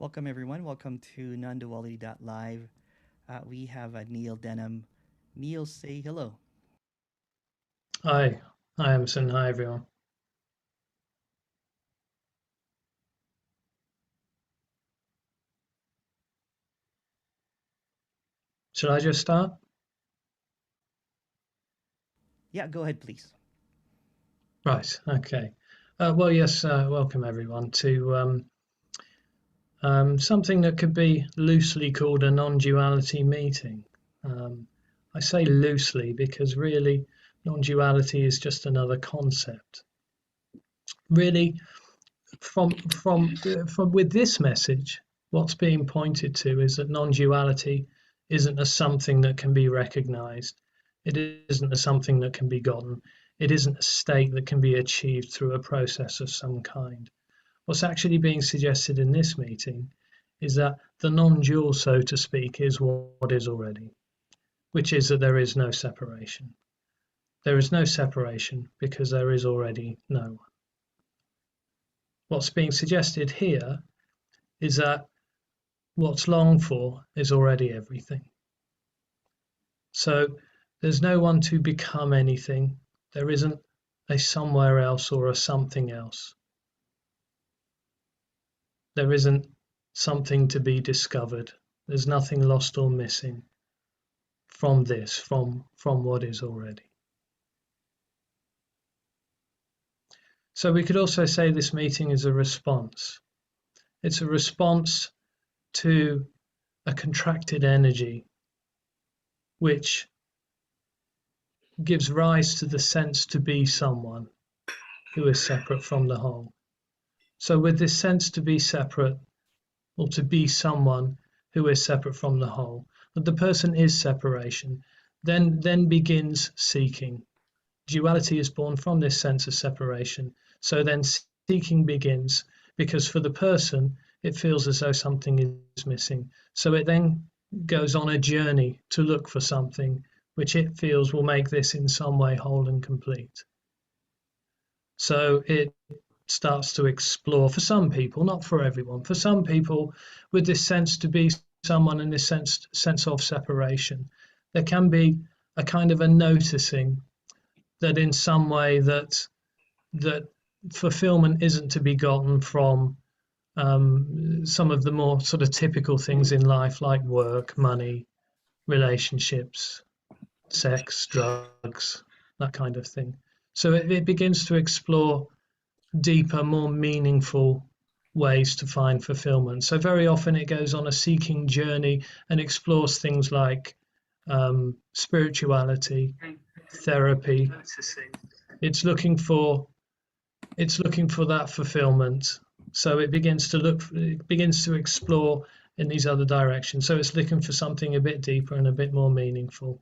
Welcome, everyone. Welcome to Non-Duality.live. We have Neil Denham. Neil, say hello. Hi, hi Emerson. Hi everyone. Should I just start? Yeah, go ahead, please. Right. Okay. Well, yes. Welcome everyone to something that could be loosely called a non-duality meeting. I say loosely because really, non-duality is just another concept. Really, from with this message, what's being pointed to is that non-duality isn't a something that can be recognized. It isn't a something that can be gotten. It isn't a state that can be achieved through a process of some kind. What's actually being suggested in this meeting is that the non-dual, so to speak, is what is already, which is that there is no separation. There is no separation because there is already no one. What's being suggested here is that what's longed for is already everything. So there's no one to become anything. There isn't a somewhere else or a something else. There isn't something to be discovered. There's nothing lost or missing from this, from what is already. So we could also say this meeting is a response. It's a response to a contracted energy which gives rise to the sense to be someone who is separate from the whole. So with this sense to be separate, or to be someone who is separate from the whole, that the person is separation, then begins seeking. Duality is born from this sense of separation. So then seeking begins, because for the person, it feels as though something is missing. So it then goes on a journey to look for something which it feels will make this in some way whole and complete. So it starts to explore, for some people, not for everyone, for some people, with this sense to be someone and this sense of separation, there can be a kind of a noticing that in some way that fulfillment isn't to be gotten from some of the more sort of typical things in life, like work, money, relationships, sex, drugs, that kind of thing. So it begins to explore deeper, more meaningful ways to find fulfillment. So very often it goes on a seeking journey and explores things like spirituality, therapy. It's looking for that fulfillment. So it begins to explore in these other directions. So it's looking for something a bit deeper and a bit more meaningful.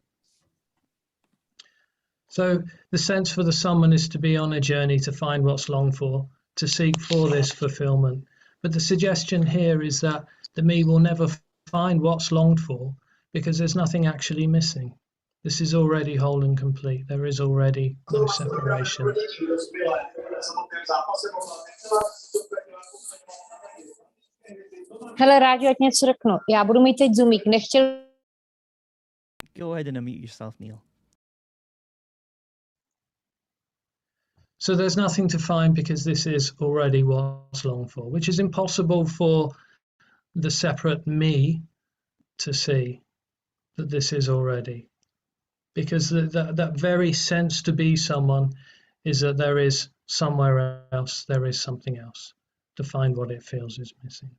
So the sense for the someone is to be on a journey to find what's longed for, to seek for this fulfillment. But the suggestion here is that the me will never find what's longed for because there's nothing actually missing. This is already whole and complete. There is already no separation. Hele, rádi, ať něco řeknu. Já budu mít teď zoomík. Nechtěl... Go ahead and unmute yourself, Neil. So there's nothing to find because this is already what's longed for, which is impossible for the separate me to see that this is already. Because that very sense to be someone is that there is somewhere else, there is something else to find what it feels is missing.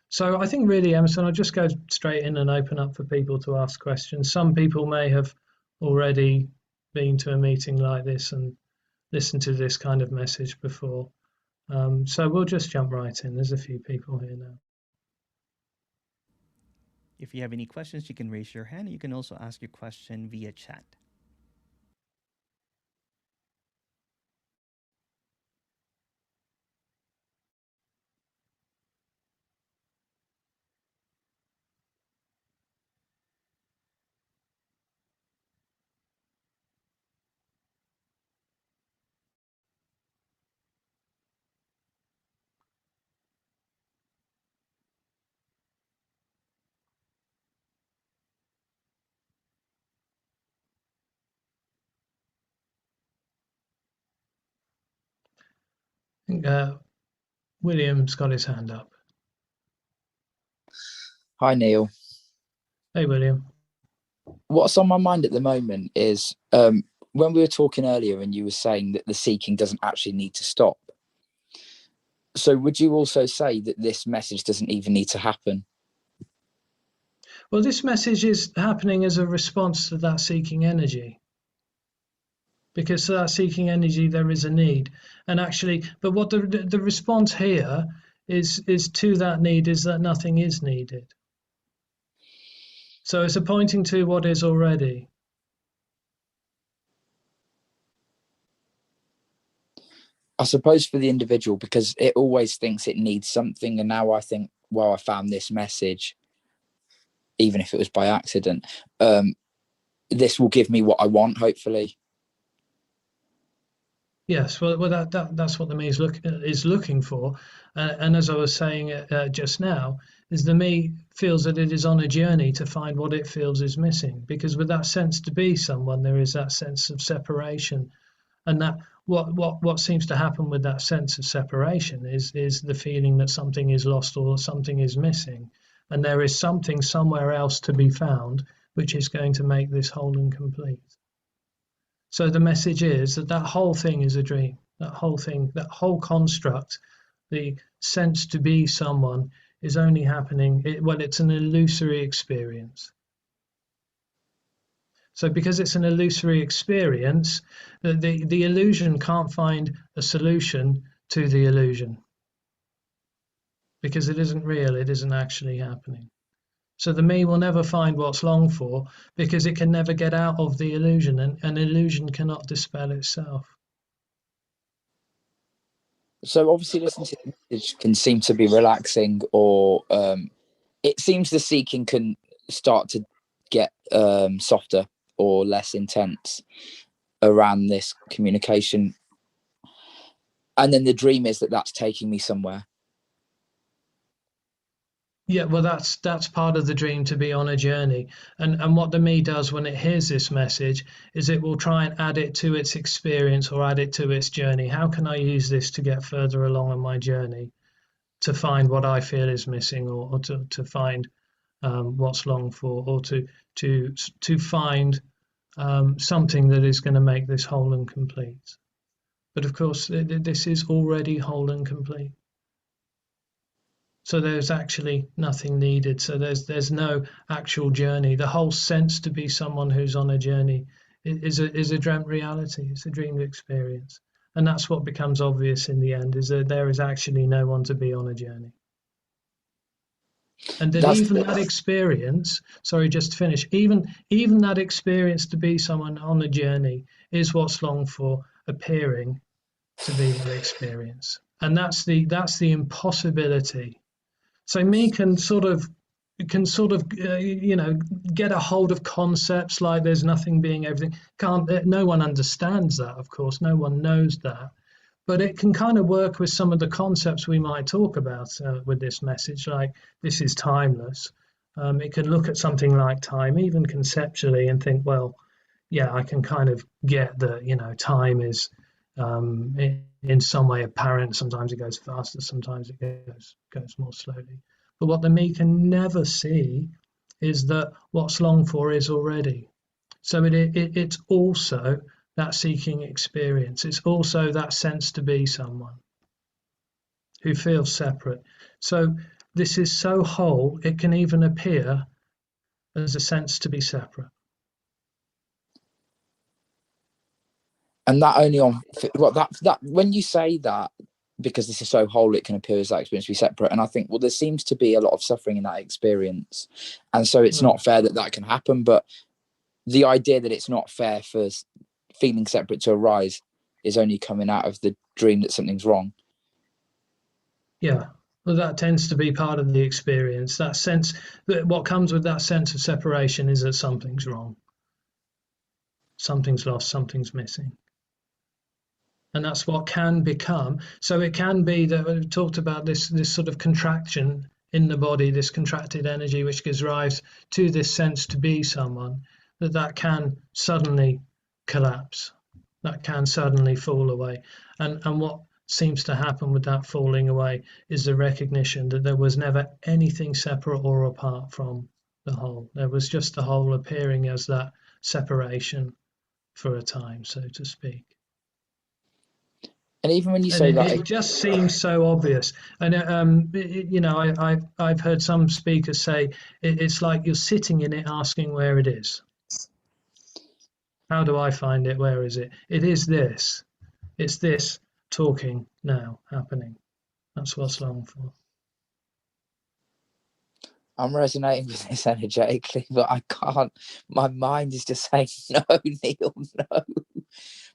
So I think really, Emerson, I'll just go straight in and open up for people to ask questions. Some people may have already been to a meeting like this and listened to this kind of message before. So we'll just jump right in. There's a few people here now. If you have any questions, you can raise your hand. You can also ask your question via chat. I think, William's got his hand up. Hi, Neil. Hey, William. What's on my mind at the moment is when we were talking earlier and you were saying that the seeking doesn't actually need to stop. So would you also say that this message doesn't even need to happen? Well, this message is happening as a response to that seeking energy. Because to that seeking energy, there is a need. And actually, but what the response here is to that need is that nothing is needed. So it's a pointing to what is already. I suppose for the individual, because it always thinks it needs something. And now I think, well, I found this message, even if it was by accident. This will give me what I want, hopefully. Yes, well, that's what the me is looking for, and as I was saying just now, is the me feels that it is on a journey to find what it feels is missing. Because with that sense to be someone, there is that sense of separation, and that what seems to happen with that sense of separation is the feeling that something is lost or something is missing, and there is something somewhere else to be found, which is going to make this whole and complete. So the message is that whole thing is a dream. That whole thing, that whole construct, the sense to be someone is only happening, it's an illusory experience. So because it's an illusory experience, the illusion can't find a solution to the illusion. Because it isn't real, it isn't actually happening. So the me will never find what's longed for because it can never get out of the illusion, and an illusion cannot dispel itself. So obviously listening to the message can seem to be relaxing, or it seems the seeking can start to get softer or less intense around this communication. And then the dream is that that's taking me somewhere. Yeah, well, that's part of the dream, to be on a journey. And what the me does when it hears this message is it will try and add it to its experience or add it to its journey. How can I use this to get further along on my journey, to find what I feel is missing, or to find what's longed for, or to find something that is going to make this whole and complete. But of course, this is already whole and complete. So there's actually nothing needed. So there's no actual journey. The whole sense to be someone who's on a journey is a dreamt reality. It's a dreamed experience, and that's what becomes obvious in the end: is that there is actually no one to be on a journey, and that even that experience. Sorry, just to finish. Even that experience to be someone on a journey is what's longed for, appearing to be that experience, and that's the impossibility. So me can sort of get a hold of concepts like there's nothing being everything. No one understands that, of course, no one knows that, but it can kind of work with some of the concepts we might talk about with this message, like this is timeless. It can look at something like time, even conceptually, and think, well, yeah, I can kind of get that, time is in some way apparent. Sometimes it goes faster, sometimes it goes more slowly. But what the me can never see is that what's longed for is already. So it's also that seeking experience. It's also that sense to be someone who feels separate. So this is so whole, it can even appear as a sense to be separate. And that only on that when you say that, because this is so whole, it can appear as that experience to be separate. And I think, well, there seems to be a lot of suffering in that experience, and so it's not fair that can happen. But the idea that it's not fair for feeling separate to arise is only coming out of the dream that something's wrong. Yeah, well, that tends to be part of the experience. That sense, that what comes with that sense of separation is that something's wrong, something's lost, something's missing. And that's what can become. So it can be that we've talked about this sort of contraction in the body, this contracted energy, which gives rise to this sense to be someone, that can suddenly collapse, that can suddenly fall away. And what seems to happen with that falling away is the recognition that there was never anything separate or apart from the whole. There was just the whole appearing as that separation for a time, so to speak. And even when you And say it just seems so obvious. And I've heard some speakers say it's like you're sitting in it, asking where it is. How do I find it? Where is it? It is this. It's this talking now happening. That's what's long for. I'm resonating with this energetically, but I can't. My mind is just saying no, Neil, no.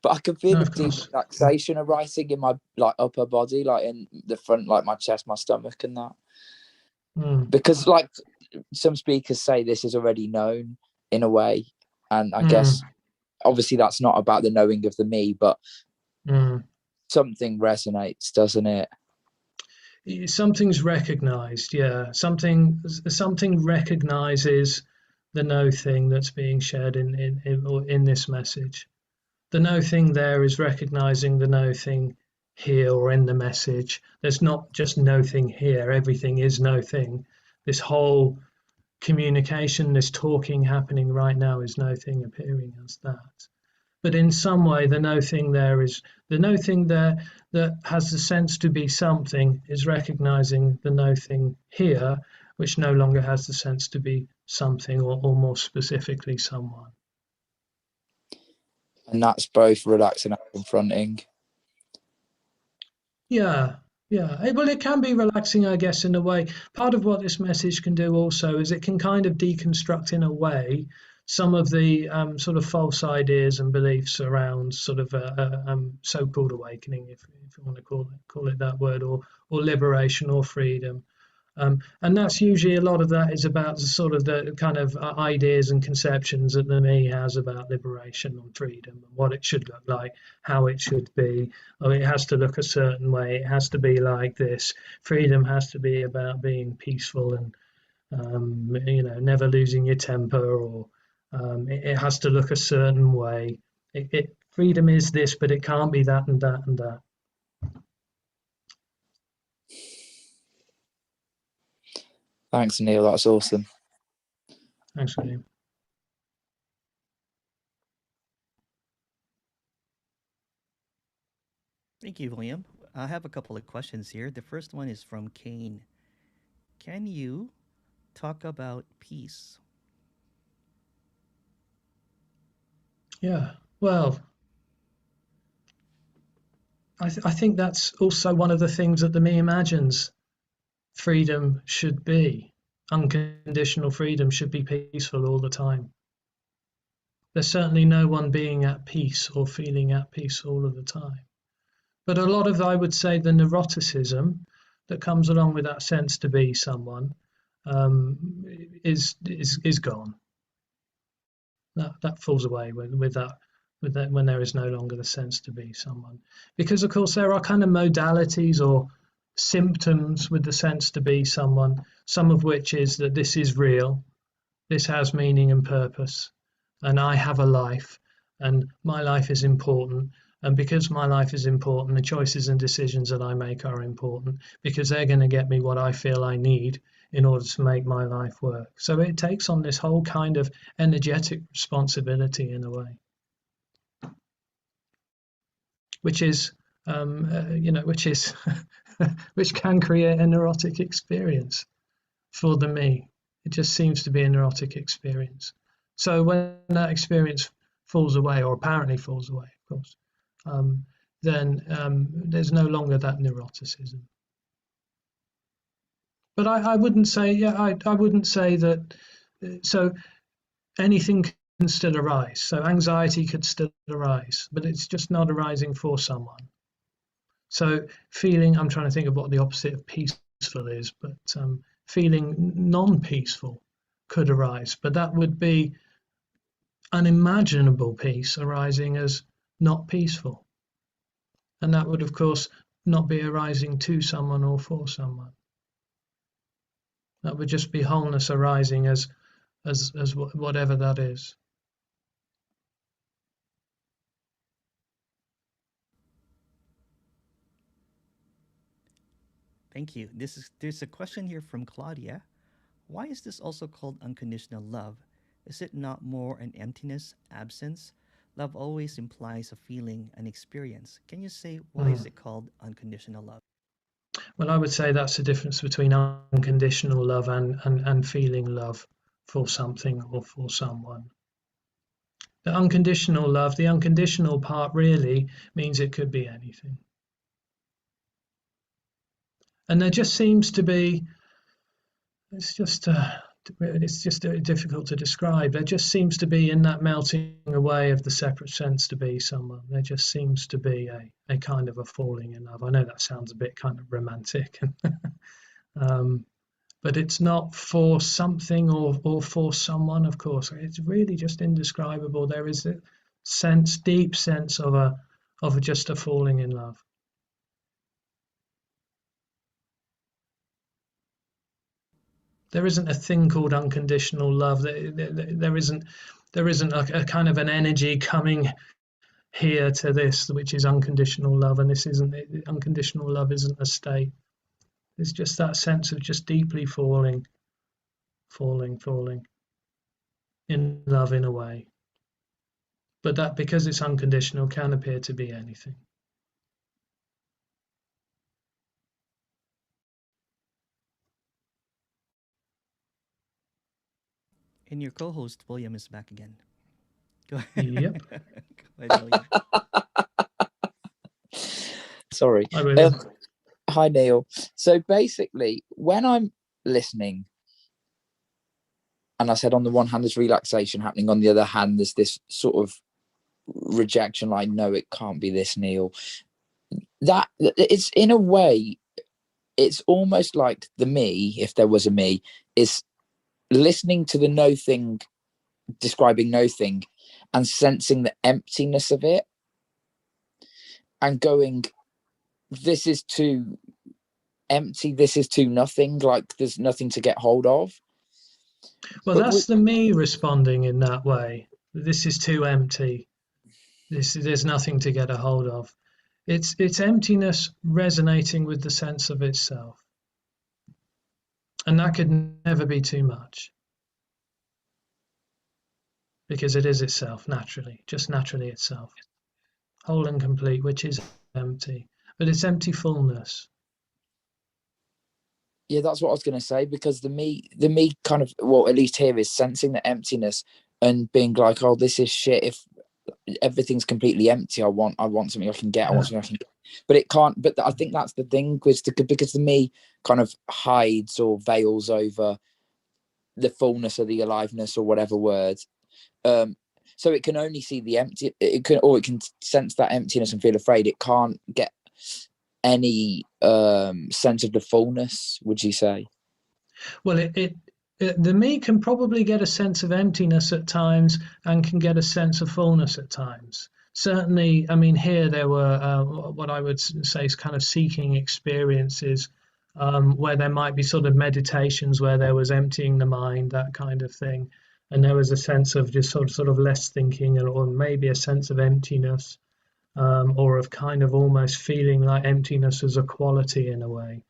But I can feel No, a of deep course. relaxation arising in my like upper body, like in the front, like my chest, my stomach, and that. Because like some speakers say, this is already known in a way, and I guess obviously that's not about the knowing of the me, but something resonates, doesn't it? Something's recognized, yeah. Something recognizes the no thing that's being shared in this message. The no thing there is recognizing the no thing here or in the message. There's not just no thing here, everything is no thing. This whole communication, this talking happening right now is no thing appearing as that. But in some way, the no thing there is the no thing there that has the sense to be something is recognizing the no thing here, which no longer has the sense to be something, or more specifically, someone. And that's both relaxing and confronting. Yeah. Well, it can be relaxing, I guess, in a way. Part of what this message can do also is it can kind of deconstruct, in a way, some of the sort of false ideas and beliefs around sort of so-called awakening, if you want to call it that word, or liberation or freedom. And that's usually, a lot of that is about the kind of ideas and conceptions that the me has about liberation and freedom and what it should look like, how it should be. Oh, it has to look a certain way. It has to be like this. Freedom has to be about being peaceful and never losing your temper, or it has to look a certain way. Freedom is this, but it can't be that and that and that. Thanks, Neil. That's awesome. Thanks, William. Thank you, William. I have a couple of questions here. The first one is from Kane. Can you talk about peace? Yeah, well, I think that's also one of the things that the me imagines freedom should be. Unconditional freedom should be peaceful all the time. There's certainly no one being at peace or feeling at peace all of the time. But a lot of, I would say, the neuroticism that comes along with that sense to be someone is gone. That falls away with that when there is no longer the sense to be someone. Because of course there are kind of modalities or symptoms with the sense to be someone, some of which is that this is real, this has meaning and purpose, and I have a life, and my life is important. And because my life is important, the choices and decisions that I make are important, because they're going to get me what I feel I need in order to make my life work. So it takes on this whole kind of energetic responsibility in a way, which is, which can create a neurotic experience for the me. It just seems to be a neurotic experience. So when that experience falls away, or apparently falls away, of course, then there's no longer that neuroticism. But I wouldn't say, I wouldn't say that. So anything can still arise. So anxiety could still arise, but it's just not arising for someone. So feeling, I'm trying to think of what the opposite of peaceful is, but feeling non-peaceful could arise, but that would be unimaginable peace arising as not peaceful. And that would, of course, not be arising to someone or for someone. That would just be wholeness arising as whatever that is. Thank you. There's a question here from Claudia. Why is this also called unconditional love? Is it not more an emptiness, absence? Love always implies a feeling, an experience. Can you say why is it called unconditional love? Well, I would say that's the difference between unconditional love and feeling love for something or for someone. The unconditional love, the unconditional part really means it could be anything. And there just seems to be, it's just difficult to describe. There just seems to be, in that melting away of the separate sense to be someone, there just seems to be a kind of a falling in love. I know that sounds a bit kind of romantic, but it's not for something or for someone, of course. It's really just indescribable. There is a deep sense of just a falling in love. There isn't a thing called unconditional love. There isn't a kind of an energy coming here to this, which is unconditional love, and this isn't. Unconditional love isn't a state. It's just that sense of just deeply falling in love in a way. But that, because it's unconditional, can appear to be anything. And your co-host William is back again. Go ahead. Yep. Go ahead, William. Sorry. Hi, William. Hi, Neil. So basically, when I'm listening, and I said on the one hand there's relaxation happening, on the other hand there's this sort of rejection, like, no, it can't be this, Neil. That it's, in a way, it's almost like the me, if there was a me, is listening to the no thing, describing no thing, and sensing the emptiness of it, and going, this is too empty, this is too nothing, like there's nothing to get hold of. Well, but that's the me responding in that way. This is too empty. There's nothing to get a hold of. It's emptiness resonating with the sense of itself. And that could never be too much. Because it is itself, naturally, just naturally itself. Whole and complete, which is empty. But it's empty fullness. Yeah, that's what I was going to say, because the me kind of, well, at least here, is sensing the emptiness and being like, oh, this is shit. If everything's completely empty, I want something I can get. I want something I can get. But it can't. But I think that's the thing, because the me kind of hides or veils over the fullness or the aliveness or whatever word. So it can only see the empty. It can sense that emptiness and feel afraid. It can't get any sense of the fullness, would you say? Well, the me can probably get a sense of emptiness at times and can get a sense of fullness at times. Certainly, I mean, here there were what I would say is kind of seeking experiences, where there might be sort of meditations where there was emptying the mind, that kind of thing, and there was a sense of just sort of less thinking, or maybe a sense of emptiness. Or of kind of almost feeling like emptiness as a quality in a way.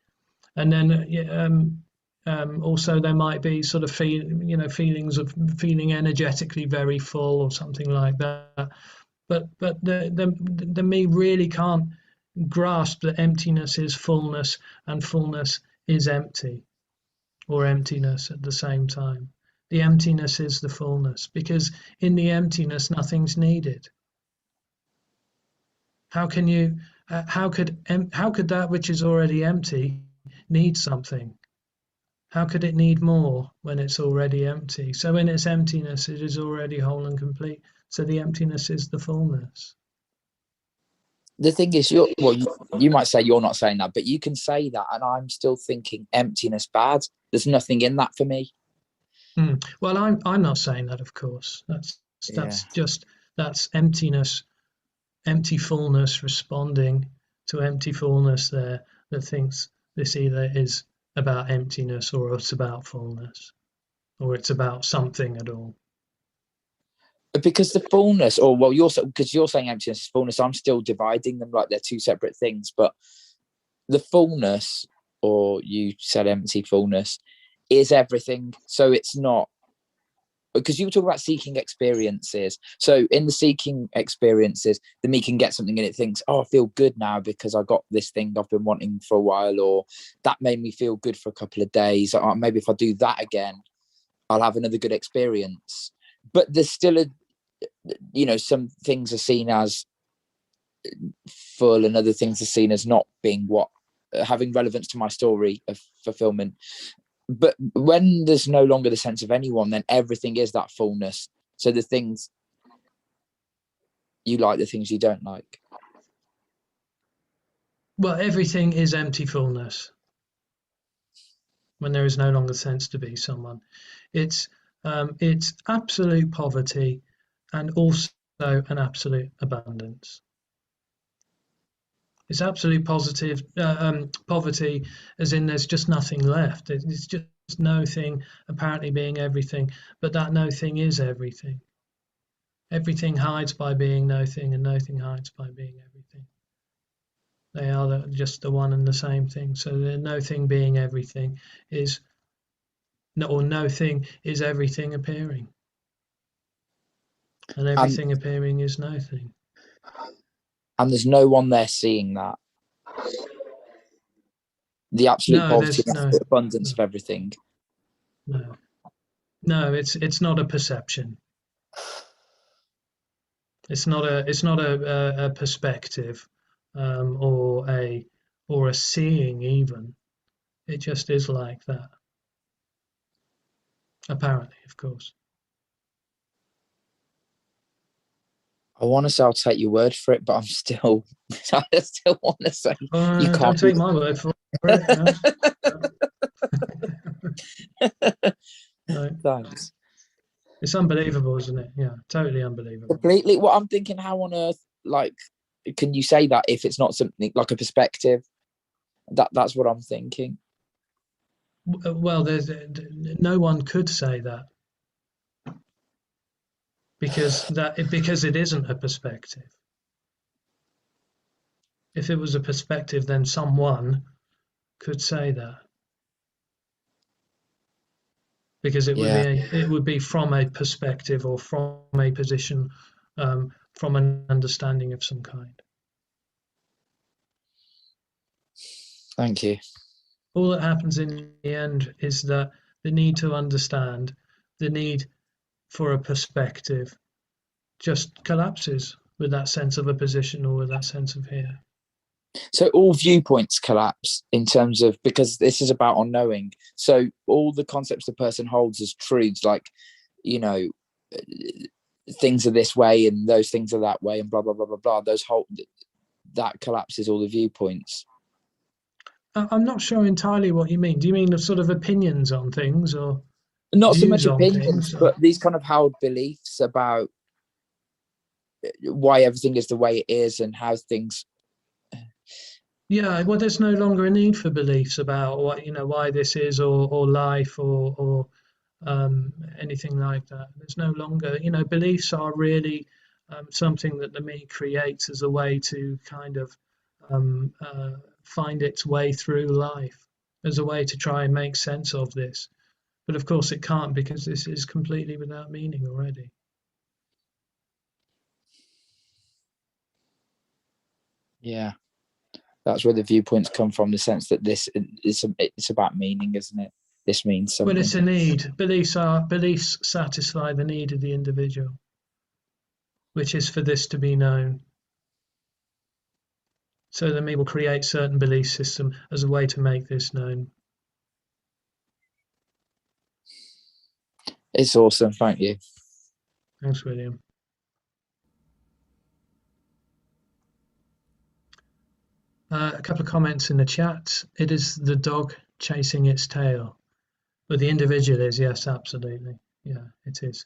And then also there might be sort of feelings of feeling energetically very full or something like that. But the me really can't grasp that emptiness is fullness and fullness is empty, or emptiness at the same time. The emptiness is the fullness, because in the emptiness nothing's needed. How can you? How could that which is already empty need something? How could it need more when it's already empty? So in its emptiness, it is already whole and complete. So the emptiness is the fullness. The thing is, you might say you're not saying that, but you can say that, and I'm still thinking emptiness bad. There's nothing in that for me. Well, I'm not saying that, of course. That's emptiness. Empty fullness responding to empty fullness there, that thinks this either is about emptiness or it's about fullness, or it's about something at all. Because the fullness, because you're saying emptiness is fullness, I'm still dividing them like they're two separate things. But the fullness or you said empty fullness, is everything. So it's not, because you were talking about seeking experiences. So in the seeking experiences, the me can get something and it thinks, oh, I feel good now because I got this thing I've been wanting for a while, or that made me feel good for a couple of days. Or maybe if I do that again, I'll have another good experience. But there's still some things are seen as full and other things are seen as not being having relevance to my story of fulfillment. But when there's no longer the sense of anyone, then everything is that fullness. So the things you like, the things you don't like. Well, everything is empty fullness when there is no longer sense to be someone. It's absolute poverty and also an absolute abundance. It's absolute poverty, as in there's just nothing left. It's just no thing apparently being everything, but that no thing is everything. Everything hides by being no thing, and no thing hides by being everything. They are just the one and the same thing. So the no thing being everything is, or no thing is everything appearing, and everything appearing is no thing. And there's no one there seeing that. The absolute poverty and abundance of everything. No, it's not a perception. It's not a perspective, or a seeing even. It just is like that. Apparently, of course. I want to say I'll take your word for it, but I still want to say you can't. Don't take my word for it. No. Thanks. It's unbelievable, isn't it? Yeah, totally unbelievable. Completely. Well, I'm thinking, how on earth, can you say that if it's not something like a perspective? That's what I'm thinking. Well, no one could say that. Because it isn't a perspective. If it was a perspective, then someone could say that, because it would be from a perspective or from a position, from an understanding of some kind. Thank you. All that happens in the end is that the need to understand, the need for a perspective, just collapses with that sense of a position or with that sense of here. So all viewpoints collapse in terms of, because this is about unknowing. So all the concepts the person holds as truths, like, things are this way and those things are that way and blah, blah, blah, blah, blah. That collapses all the viewpoints. I'm not sure entirely what you mean. Do you mean the sort of opinions on things, or not so much opinions, but these kind of held beliefs about why everything is the way it is and how things. Yeah, well, there's no longer a need for beliefs about what, why this is, or life, or anything like that. There's no longer, beliefs are really something that the me creates as a way to kind of find its way through life, as a way to try and make sense of this. But of course it can't, because this is completely without meaning already. Yeah, that's where the viewpoints come from, the sense that it's about meaning, isn't it? This means something. Well, it's a need. Beliefs satisfy the need of the individual, which is for this to be known. So the me will create certain belief system as a way to make this known. It's awesome. Thank you. Thanks, William. A couple of comments in the chat. It is the dog chasing its tail. But the individual is, yes, absolutely. Yeah, it is.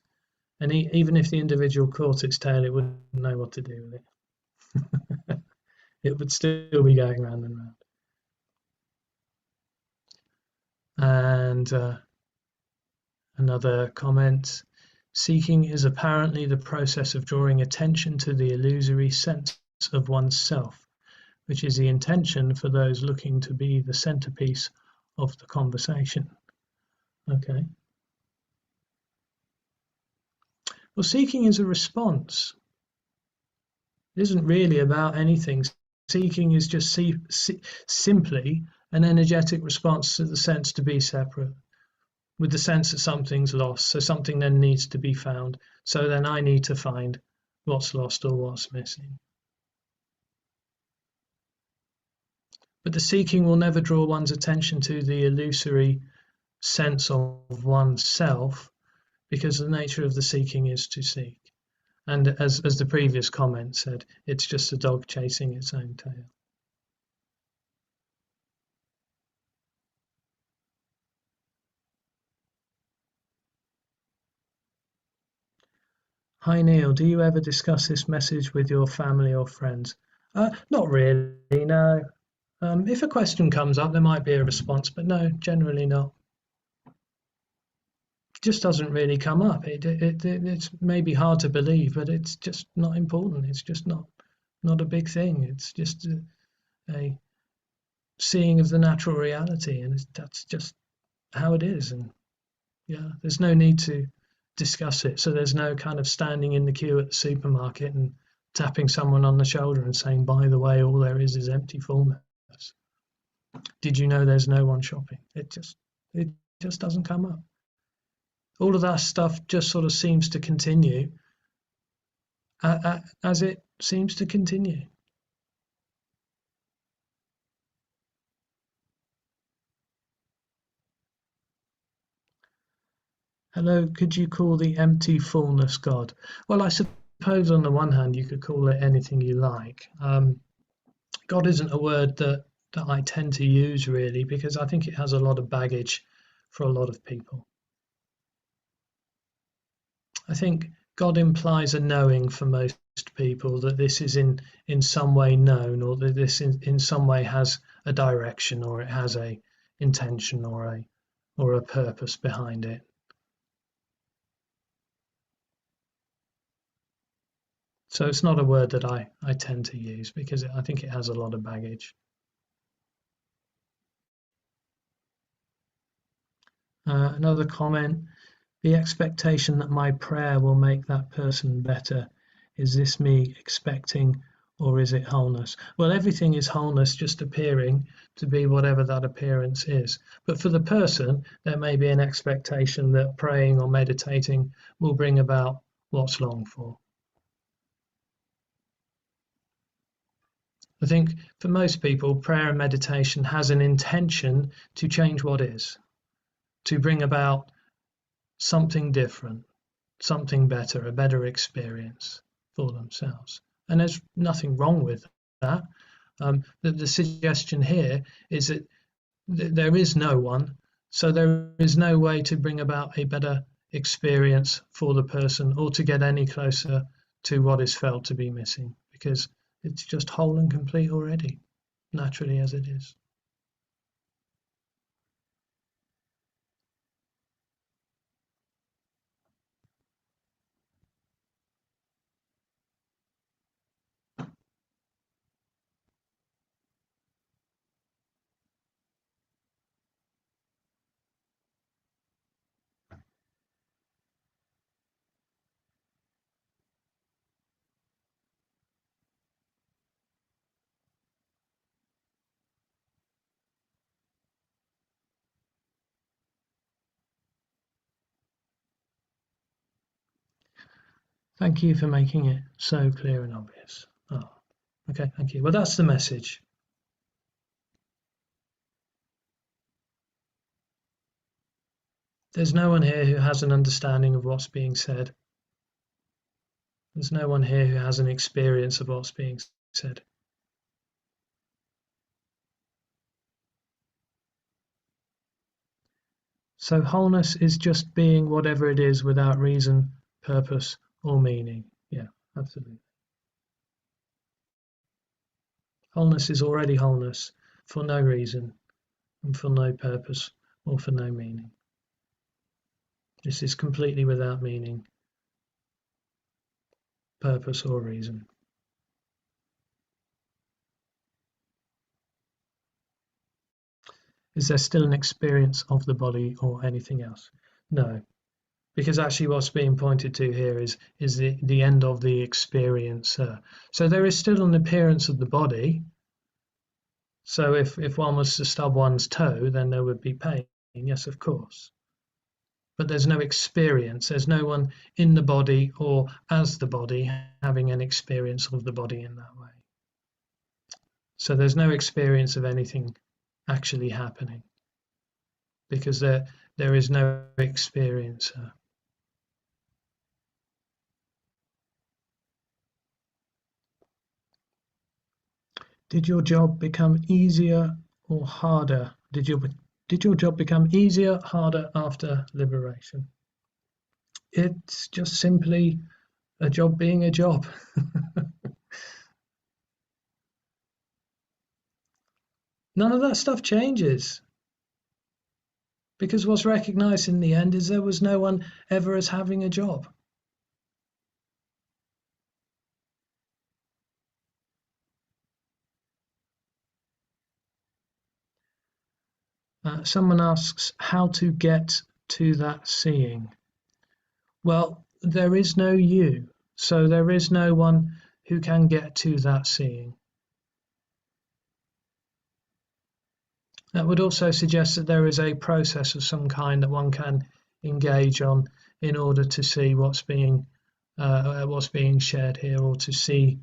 And even if the individual caught its tail, it wouldn't know what to do with it. It would still be going round and round. And another comment. Seeking is apparently the process of drawing attention to the illusory sense of oneself, which is the intention for those looking to be the centerpiece of the conversation. Okay. Well, seeking is a response. It isn't really about anything. Seeking is just simply an energetic response to the sense to be separate, with the sense that something's lost. So something then needs to be found. So then I need to find what's lost or what's missing. But the seeking will never draw one's attention to the illusory sense of oneself, because the nature of the seeking is to seek. And as the previous comment said, it's just a dog chasing its own tail. Hi Neil, do you ever discuss this message with your family or friends? Not really, no. If a question comes up, there might be a response, but no, generally not. It just doesn't really come up. It's maybe hard to believe, but it's just not important. It's just not a big thing. It's just a seeing of the natural reality, and that's just how it is. And yeah, there's no need to discuss it. So there's no kind of standing in the queue at the supermarket and tapping someone on the shoulder and saying, by the way, all there is empty fullness. Did you know there's no one shopping? It just doesn't come up. All of that stuff just sort of seems to continue as it seems to continue. Hello, could you call the empty fullness God? Well, I suppose on the one hand you could call it anything you like. God isn't a word that I tend to use really, because I think it has a lot of baggage for a lot of people. I think God implies a knowing for most people, that this is in some way known, or that this in some way has a direction, or it has a intention or a purpose behind it. So it's not a word that I tend to use, because I think it has a lot of baggage. Another comment, the expectation that my prayer will make that person better. Is this me expecting, or is it wholeness? Well, everything is wholeness, just appearing to be whatever that appearance is. But for the person, there may be an expectation that praying or meditating will bring about what's longed for. I think for most people, prayer and meditation has an intention to change what is, to bring about something different, something better, a better experience for themselves. And there's nothing wrong with that. The suggestion here is that there is no one, so there is no way to bring about a better experience for the person, or to get any closer to what is felt to be missing, because it's just whole and complete already, naturally as it is. Thank you for making it so clear and obvious. Oh, okay, thank you. Well, that's the message. There's no one here who has an understanding of what's being said. There's no one here who has an experience of what's being said. So wholeness is just being whatever it is, without reason, purpose, or meaning. Yeah, absolutely. Wholeness is already wholeness, for no reason, and for no purpose, or for no meaning. This is completely without meaning, purpose, or reason. Is there still an experience of the body or anything else? No, because actually what's being pointed to here is the end of the experiencer. So there is still an appearance of the body. So if one was to stub one's toe, then there would be pain. Yes, of course. But there's no experience. There's no one in the body or as the body having an experience of the body in that way. So there's no experience of anything actually happening because there is no experiencer. Did your job become easier or harder? Did your job become easier, harder after liberation? It's just simply a job being a job. None of that stuff changes. Because what's recognized in the end is there was no one ever as having a job. Someone asks how to get to that seeing. Well, there is no you, so there is no one who can get to that seeing. That would also suggest that there is a process of some kind that one can engage on in order to see what's being shared here, or to see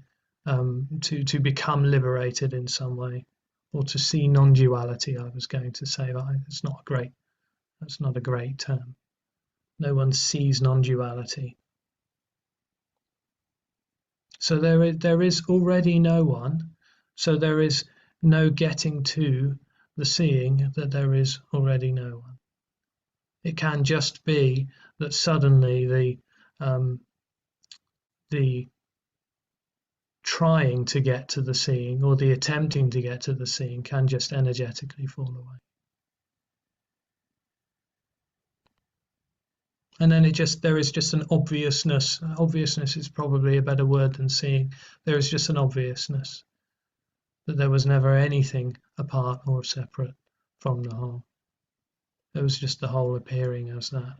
to become liberated in some way, or to see non-duality. I was going to say that that's not a great term. No one sees non-duality. So there is already no one. So there is no getting to the seeing that there is already no one. It can just be that suddenly the trying to get to the seeing, or the attempting to get to the seeing, can just energetically fall away. And then there is just an obviousness. Obviousness is probably a better word than seeing. There is just an obviousness that there was never anything apart or separate from the whole. There was just the whole appearing as that.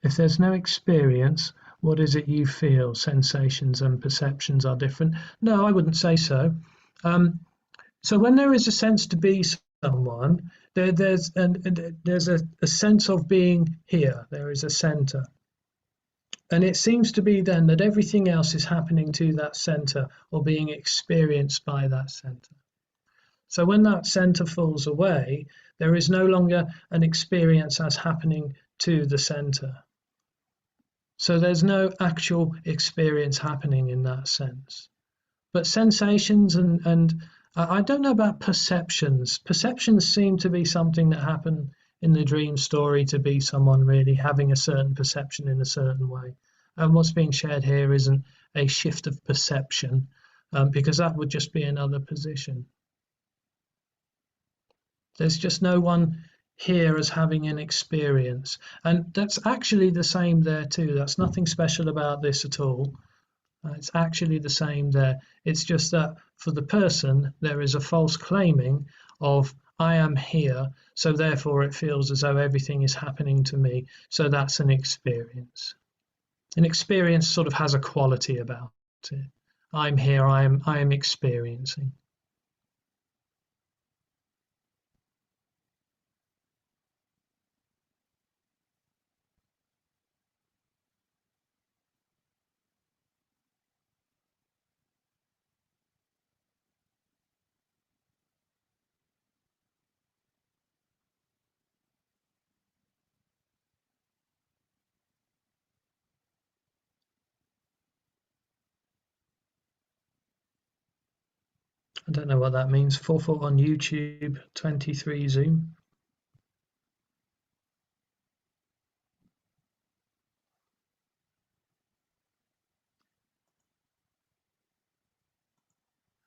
If there's no experience, what is it you feel? Sensations and perceptions are different? No, I wouldn't say so. So when there is a sense to be someone, there's a sense of being here. There is a center. And it seems to be then that everything else is happening to that center, or being experienced by that center. So when that center falls away, there is no longer an experience as happening to the center. So there's no actual experience happening in that sense. But sensations and I don't know about perceptions. Perceptions seem to be something that happen in the dream story, to be someone really having a certain perception in a certain way. And what's being shared here isn't a shift of perception, because that would just be another position. There's just no one here as having an experience. And that's actually the same there too. That's nothing special about this at all. It's actually the same there. It's just that for the person, there is a false claiming of I am here, so therefore it feels as though everything is happening to me. So that's an experience. An experience sort of has a quality about it. I'm here, I am experiencing. I don't know what that means. 4 on YouTube, 23 Zoom.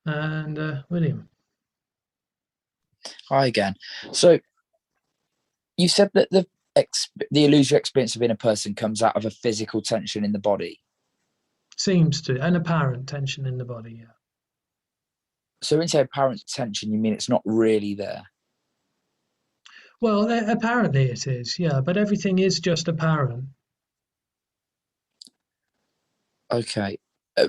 And William. Hi again. So you said that the illusory experience of being a person comes out of a physical tension in the body. Seems to, an apparent tension in the body, yeah. So when you say apparent tension, you mean it's not really there? Well, apparently it is, yeah, but everything is just apparent. Okay.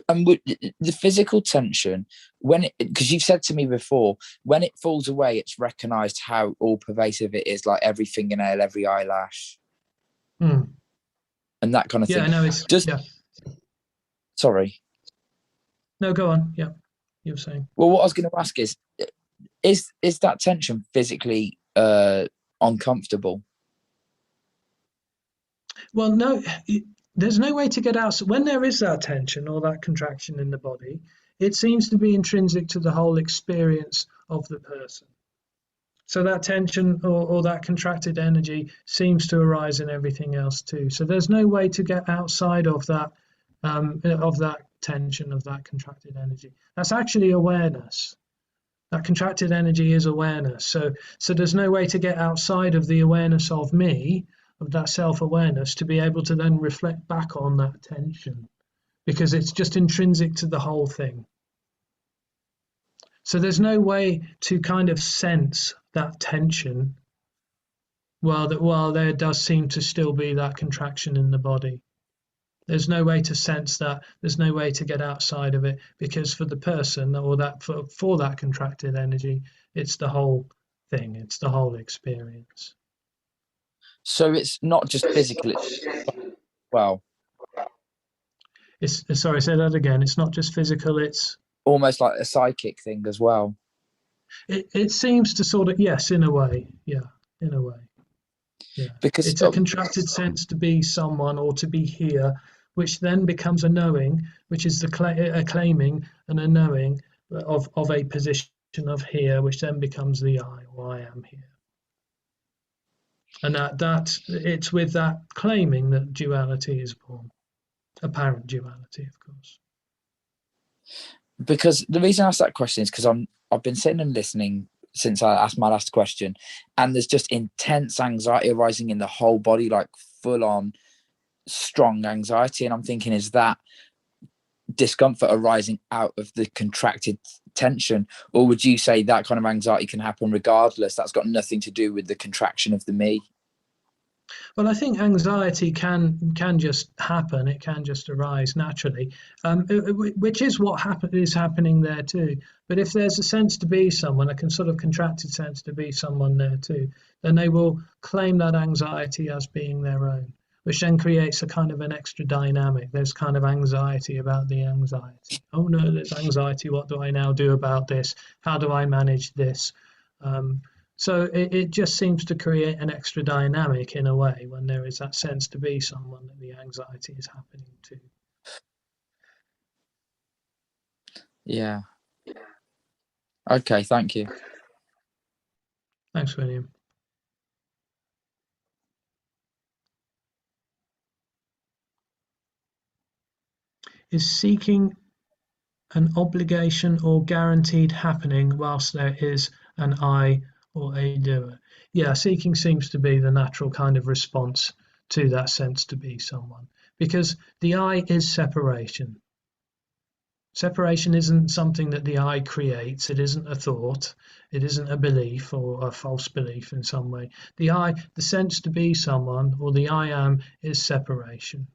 And the physical tension, because you've said to me before, when it falls away, it's recognized how all pervasive it is, like every fingernail, every eyelash, Mm. and that kind of Yeah, thing. no, it's Just, yeah. sorry. No, go on. Yeah, you were saying. Well, what I was going to ask is that tension physically uncomfortable? Well, no, there's no way to get out. So when there is that tension or that contraction in the body, it seems to be intrinsic to the whole experience of the person. So that tension or that contracted energy seems to arise in everything else too. So there's no way to get outside of that tension, of that contracted energy. That's actually awareness. That contracted energy is awareness. So there's no way to get outside of the awareness of me, of that self-awareness, to be able to then reflect back on that tension, because it's just intrinsic to the whole thing. So there's no way to kind of sense that tension while there does seem to still be that contraction in the body. There's no way to sense that. There's no way to get outside of it, because for the person, or that for that contracted energy, it's the whole thing. It's the whole experience. So it's not just physical, well, It's sorry, say that again. It's not just physical. almost like a psychic thing as well. It seems to sort of, yes, in a way, yeah, in a way. Yeah, Because it's a contracted sense to be someone or to be here, which then becomes a knowing, which is a claiming and a knowing of a position of here, which then becomes the I, or I am here. And that it's with that claiming that duality is born, apparent duality, of course. because the reason I asked that question is because I've been sitting and listening since I asked my last question, and there's just intense anxiety arising in the whole body, like full on strong anxiety. And I'm thinking, is that discomfort arising out of the contracted tension, or would you say that kind of anxiety can happen regardless? That's got nothing to do with the contraction of the me. Well, I think anxiety can just happen. It can just arise naturally, which is what is happening there too. But if there's a sense to be someone, a sort of contracted sense to be someone there too, then they will claim that anxiety as being their own, which then creates a kind of an extra dynamic. There's kind of anxiety about the anxiety. Oh no, there's anxiety. What do I now do about this? How do I manage this? So it just seems to create an extra dynamic in a way when there is that sense to be someone that the anxiety is happening to. Yeah. Okay, thank you. Thanks, William. Is seeking an obligation or guaranteed happening whilst there is an I or a doer? Yeah, seeking seems to be the natural kind of response to that sense to be someone, because the I is separation. Separation isn't something that the I creates. It isn't a thought. It isn't a belief or a false belief in some way. The I, the sense to be someone, or the I am, is separation.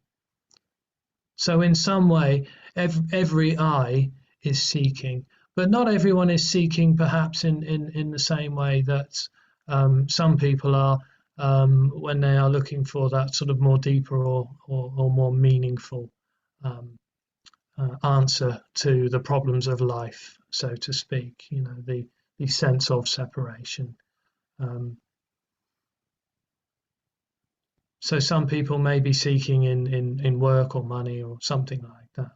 So in some way, every I is seeking, but not everyone is seeking perhaps in the same way that some people are when they are looking for that sort of more deeper or more meaningful answer to the problems of life, so to speak. You know, the sense of separation. So some people may be seeking in work or money or something like that.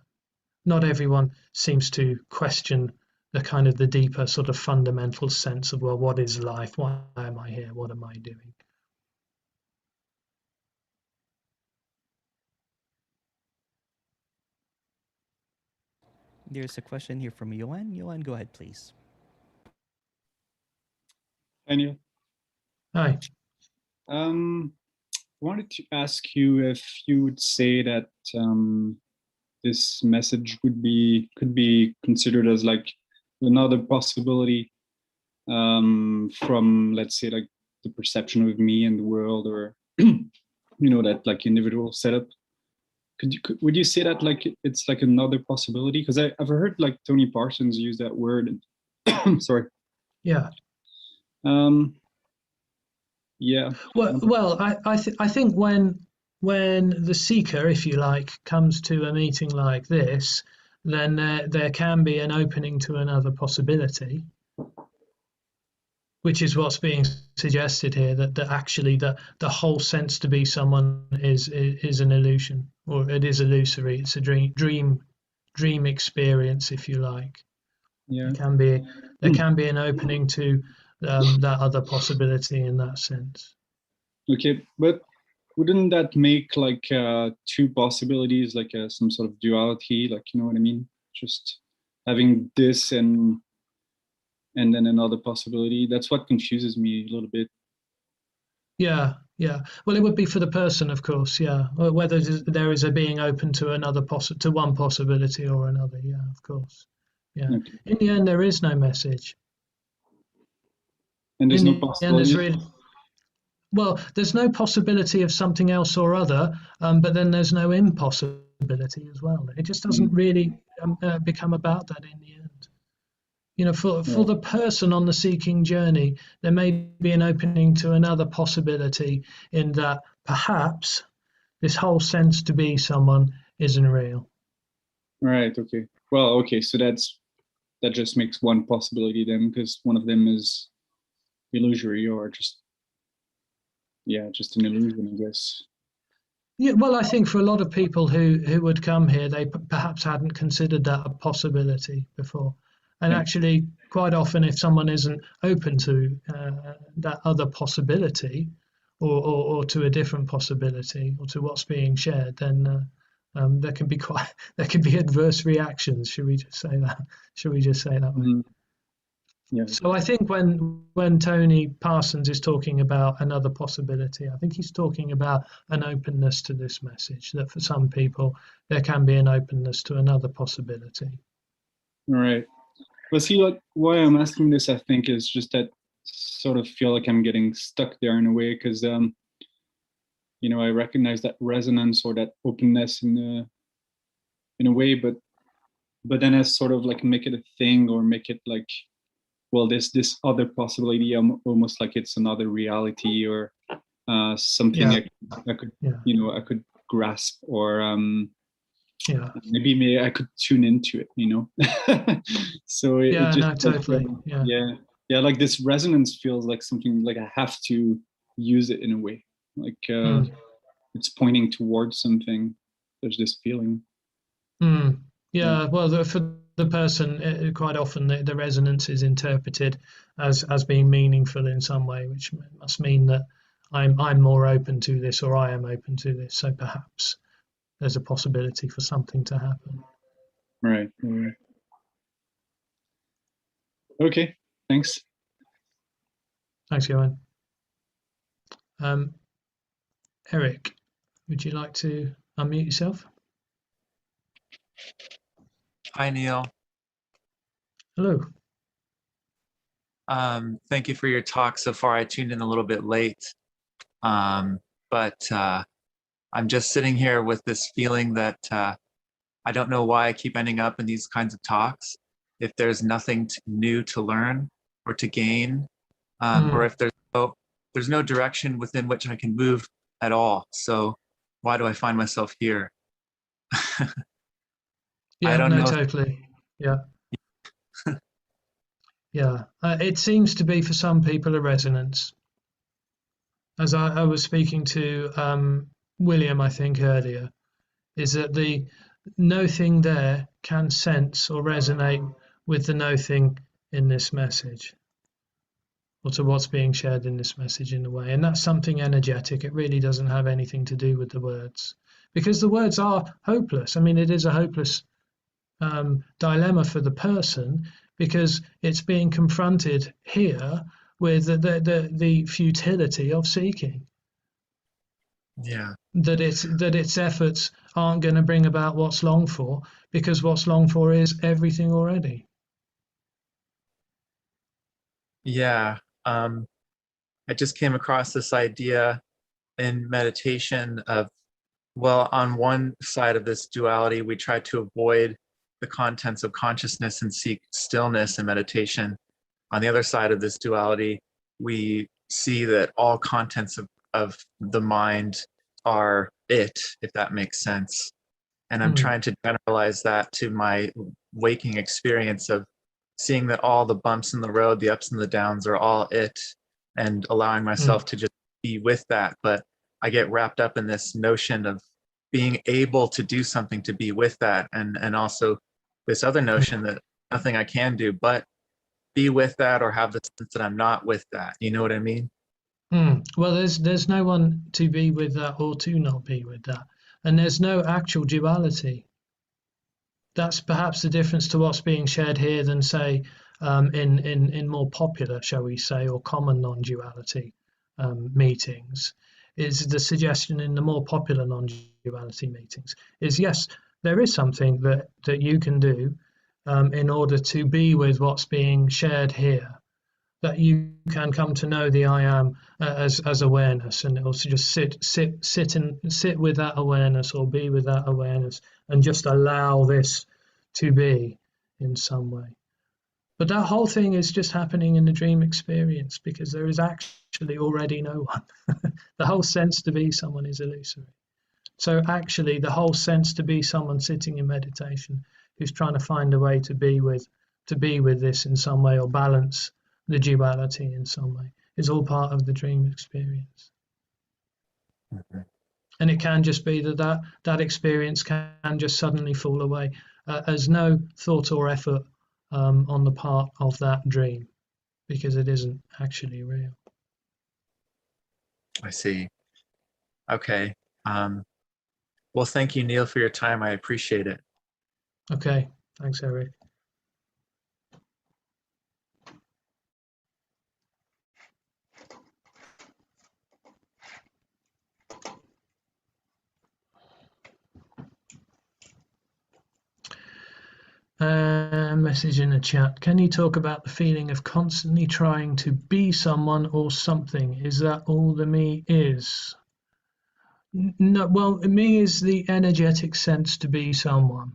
Not everyone seems to question the kind of the deeper sort of fundamental sense of, well, what is life? Why am I here? What am I doing? There's a question here from Johan. Johan, go ahead, please. Daniel, Hi. wanted to ask you if you would say that this message could be considered as like another possibility from, let's say, like the perception of me and the world, or that like individual setup. Would you say that like it's like another possibility? Because I've heard like Tony Parsons use that word. Sorry. Yeah. Yeah. Well, I think when the seeker, if you like, comes to a meeting like this, then there can be an opening to another possibility, which is what's being suggested here, that actually the whole sense to be someone is an illusion, or it is illusory. It's a dream experience, if you like. Yeah. There can be an opening to that other possibility in that sense. Okay, but wouldn't that make like two possibilities, like some sort of duality, like, you know what I mean? Just having this and then another possibility. That's what confuses me a little bit. Yeah. Well, it would be for the person, of course. Yeah, whether there is a being open to another to one possibility or another. Yeah, of course. Yeah. Okay. In the end, there is no message. And there's In no the end, possibility. there's no possibility of something else or other, but then there's no impossibility as well. It just doesn't really become about that in the end. For the person on the seeking journey, there may be an opening to another possibility, in that perhaps this whole sense to be someone isn't real. Right. Okay. Well, okay. So that just makes one possibility then, because one of them is illusory, or just an illusion, I guess. Yeah, well, I think for a lot of people who would come here, they perhaps hadn't considered that a possibility before. And actually, quite often, if someone isn't open to that other possibility, or to a different possibility, or to what's being shared, then there can be adverse reactions. Should we just say that? Should we just say that way? Mm-hmm. Yeah. So I think when Tony Parsons is talking about another possibility, I think he's talking about an openness to this message, that for some people there can be an openness to another possibility. All right. But see, like, why I'm asking this, I think, is just that sort of feel like I'm getting stuck there in a way, because I recognize that resonance or that openness in a way, but then I sort of like make it a thing, or make it like, well, this other possibility, almost like it's another reality, or something I could grasp, or maybe I could tune into it, so it just, no, totally. Like this resonance feels like something like I have to use it in a way, like it's pointing towards something. There's this feeling. Well, for the person, quite often the resonance is interpreted as being meaningful in some way, which must mean that I'm more open to this, or I am open to this. So perhaps there's a possibility for something to happen. Right. Okay. Thanks. Thanks, Johan. Eric, would you like to unmute yourself? Hi, Neil. Hello. Thank you for your talk so far. I tuned in a little bit late, but I'm just sitting here with this feeling that I don't know why I keep ending up in these kinds of talks. If there's nothing new to learn or to gain, or if there's no direction within which I can move at all. So why do I find myself here? I don't know. Totally. Yeah. It seems to be for some people a resonance. As I was speaking to William, I think earlier, is that the no thing there can sense or resonate with the no thing in this message, or to what's being shared in this message in a way. And that's something energetic. It really doesn't have anything to do with the words, because the words are hopeless. I mean, it is a hopeless dilemma for the person, because it's being confronted here with the futility of seeking. That its efforts aren't going to bring about what's longed for, because what's longed for is everything already. Yeah. I just came across this idea in meditation of, well, on one side of this duality, we try to avoid the contents of consciousness and seek stillness in meditation. On the other side of this duality, we see that all contents of the mind are it, if that makes sense. And I'm trying to generalize that to my waking experience of seeing that all the bumps in the road, the ups and the downs are all it, and allowing myself to just be with that. But I get wrapped up in this notion of being able to do something to be with that, and also this other notion that nothing I can do but be with that, or have the sense that I'm not with that. You know what I mean? Well, there's no one to be with that or to not be with that, and there's no actual duality. That's perhaps the difference to what's being shared here than, say, in more popular, shall we say, or common non-duality meetings. Is the suggestion in the more popular non-duality meetings is, yes, there is something that you can do in order to be with what's being shared here, that you can come to know the I am as awareness, and also just sit with that awareness, or be with that awareness, and just allow this to be in some way. But that whole thing is just happening in the dream experience, because there is actually already no one. The whole sense to be someone is illusory. So actually the whole sense to be someone sitting in meditation who's trying to find a way to be with this in some way, or balance the duality in some way, is all part of the dream experience. And it can just be that experience can just suddenly fall away as no thought or effort on the part of that dream, because it isn't actually real. I see. Okay. Well, thank you, Neil, for your time. I appreciate it. Okay, thanks, Eric. Message in the chat. Can you talk about the feeling of constantly trying to be someone or something? Is that all the me is? No, well, me is the energetic sense to be someone.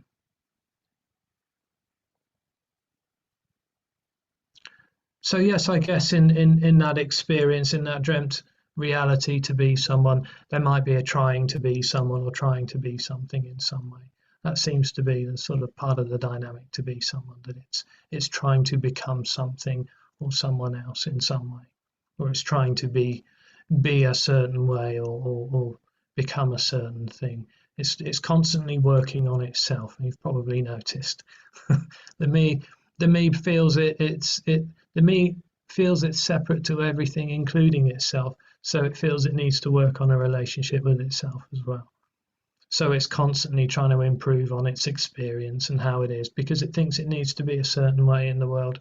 So yes, I guess in that experience, in that dreamt reality, to be someone, there might be a trying to be someone or trying to be something in some way. That seems to be the sort of part of the dynamic to be someone, that it's trying to become something or someone else in some way, or it's trying to be a certain way, or become a certain thing. It's constantly working on itself, and you've probably noticed. the me feels the me feels it's separate to everything, including itself, so it feels it needs to work on a relationship with itself as well. So it's constantly trying to improve on its experience and how it is, because it thinks it needs to be a certain way in the world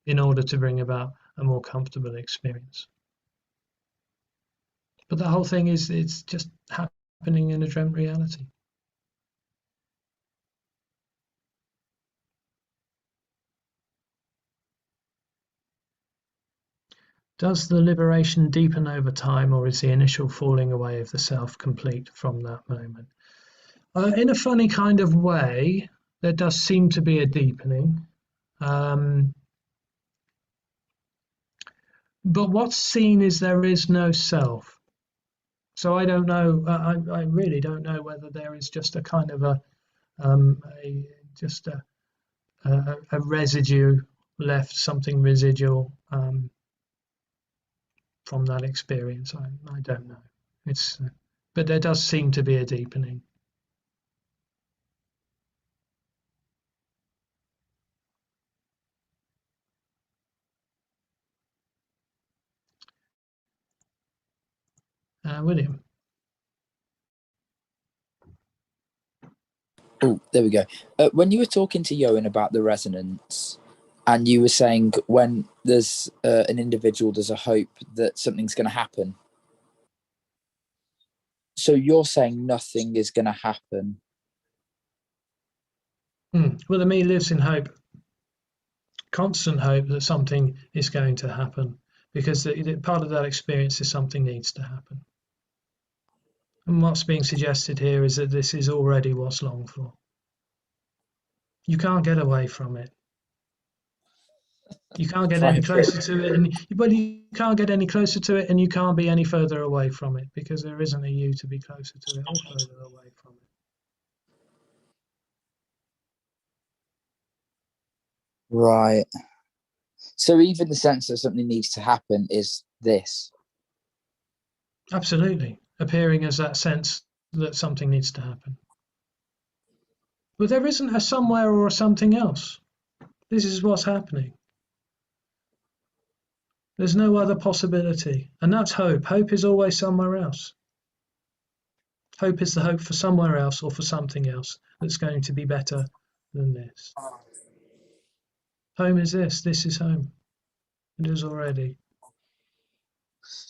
in order to bring about a more comfortable experience. But the whole thing is, it's just happening in a dream reality. Does the liberation deepen over time, or is the initial falling away of the self complete from that moment? In a funny kind of way, there does seem to be a deepening. But what's seen is there is no self. So I don't know. I really don't know whether there is just a kind of a residue left, something residual from that experience. I don't know. But there does seem to be a deepening. William. Oh, there we go. When you were talking to Yoan about the resonance, and you were saying when there's an individual, there's a hope that something's going to happen. So you're saying nothing is going to happen? Well, the me lives in hope. constant hope that something is going to happen, because part of that experience is something needs to happen. And what's being suggested here is that this is already what's longed for. You can't get away from it. You can't get any closer to it, and you can't get any closer to it, and you can't be any further away from it, because there isn't a you to be closer to it or further away from it. Right. So even the sense that something needs to happen is this. Absolutely, appearing as that sense that something needs to happen. But there isn't a somewhere or a something else. This is what's happening. There's no other possibility, and that's hope. Hope is always somewhere else. Hope is the hope for somewhere else or for something else that's going to be better than this. Home is this. This is home. It is already.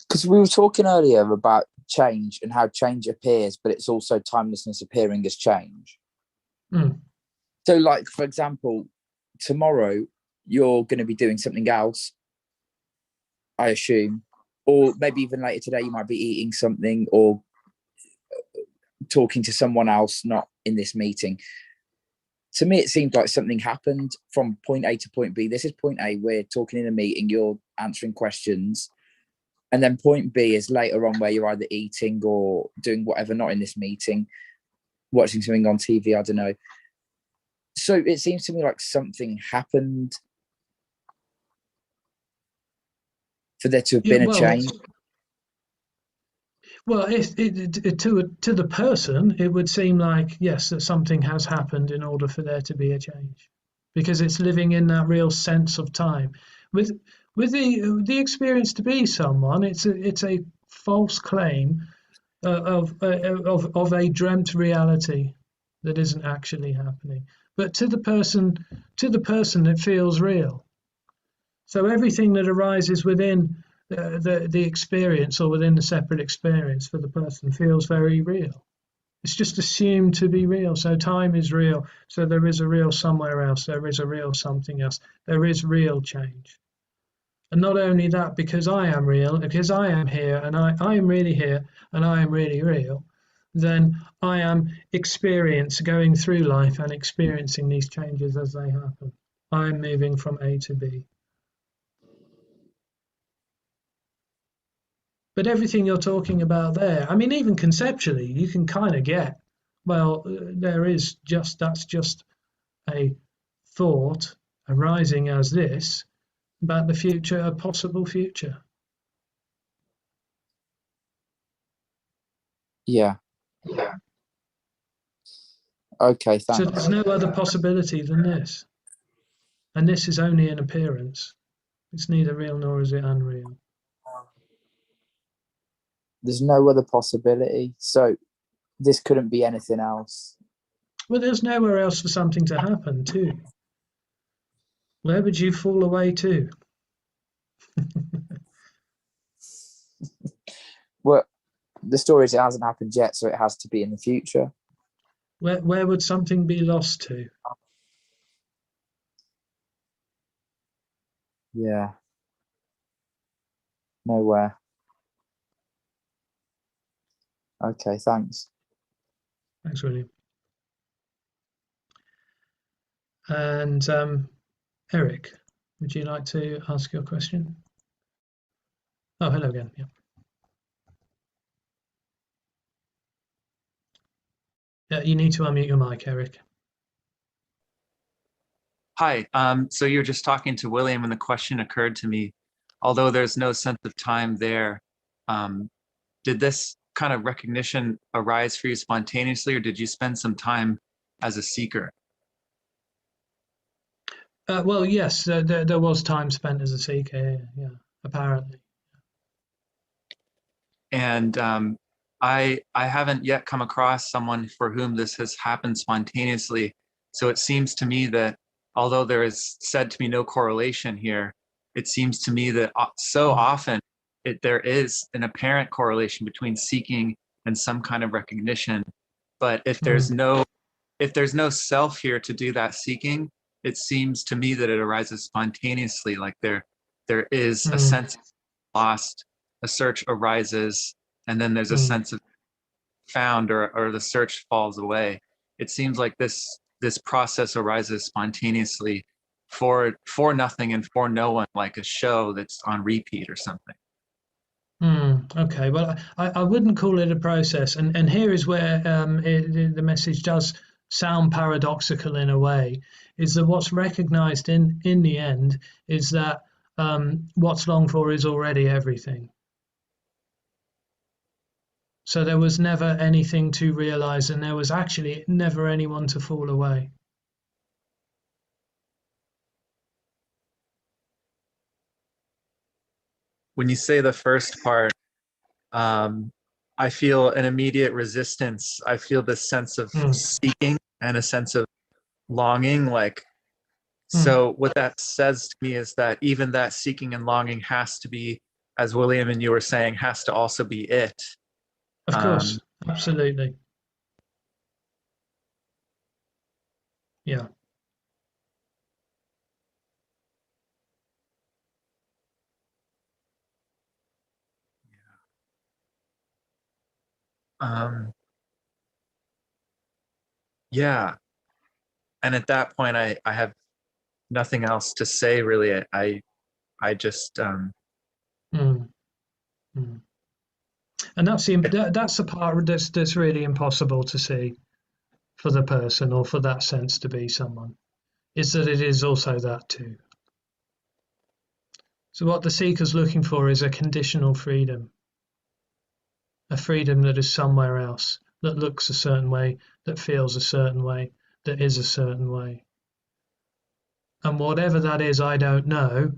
Because we were talking earlier about change and how change appears, but it's also timelessness appearing as change. Mm. So, like, for example, tomorrow you're going to be doing something else, I assume, or maybe even later today you might be eating something or talking to someone else, not in this meeting. To me, it seemed like something happened from point A to point B. This is point A. We're talking in a meeting. You're answering questions. And then point B is later on where you're either eating or doing whatever, not in this meeting, watching something on TV, I don't know. So it seems to me like something happened for there to have been a change. Well, to the person, it would seem like, yes, that something has happened in order for there to be a change, because it's living in that real sense of time. With the experience to be someone, it's a false claim of a dreamt reality that isn't actually happening. But to the person, it feels real. So everything that arises within the experience or within the separate experience for the person feels very real. It's just assumed to be real. So time is real. So there is a real somewhere else. There is a real something else. There is real change. And not only that, because I am real, because I am here and I am really here and I am really real, then I am going through life and experiencing these changes as they happen. I am moving from A to B. But everything you're talking about there, I mean, even conceptually, you can kind of get, well, that's just a thought arising as this about the future, a possible future. Yeah. Okay, thanks. So there's no other possibility than this. And this is only an appearance. It's neither real nor is it unreal. There's no other possibility. So this couldn't be anything else. Well, there's nowhere else for something to happen too. Where would you fall away to? Well, the story is it hasn't happened yet, so it has to be in the future. Where would something be lost to? Yeah. Nowhere. Okay, thanks. Thanks, William. And Eric, would you like to ask your question? Oh, hello again. Yeah. Yeah, you need to unmute your mic, Eric. Hi, so you're just talking to William and the question occurred to me, although there's no sense of time there, did this kind of recognition arise for you spontaneously, or did you spend some time as a seeker? Well, yes, there was time spent as a seeker, yeah, apparently. And I haven't yet come across someone for whom this has happened spontaneously. So it seems to me that although there is said to be no correlation here, it seems to me that so often there is an apparent correlation between seeking and some kind of recognition. But if there's no self here to do that seeking, it seems to me that it arises spontaneously. Like there is a Mm, sense of lost, a search arises, and then there's a mm. sense of found, or the search falls away. It seems like this process arises spontaneously for nothing and for no one, like a show that's on repeat or something. Okay, well, I wouldn't call it a process, and here is where the message does sound paradoxical in a way, is that what's recognized in the end is that what's longed for is already everything. So there was never anything to realize, and there was actually never anyone to fall away. When you say the first part, I feel an immediate resistance. I feel this sense of Mm, seeking and a sense of longing. Like, mm. so what that says to me is that even that seeking and longing has to be, as William and you were saying, has to also be it. Of course, absolutely. Yeah. Um, yeah. And at that point, I have nothing else to say, really. I just, Mm, mm. And that's the part that's really impossible to see for the person, or for that sense to be someone, is that it is also that too. So what the seeker's looking for is a conditional freedom, a freedom that is somewhere else, that looks a certain way, that feels a certain way, that is a certain way. And whatever that is, I don't know,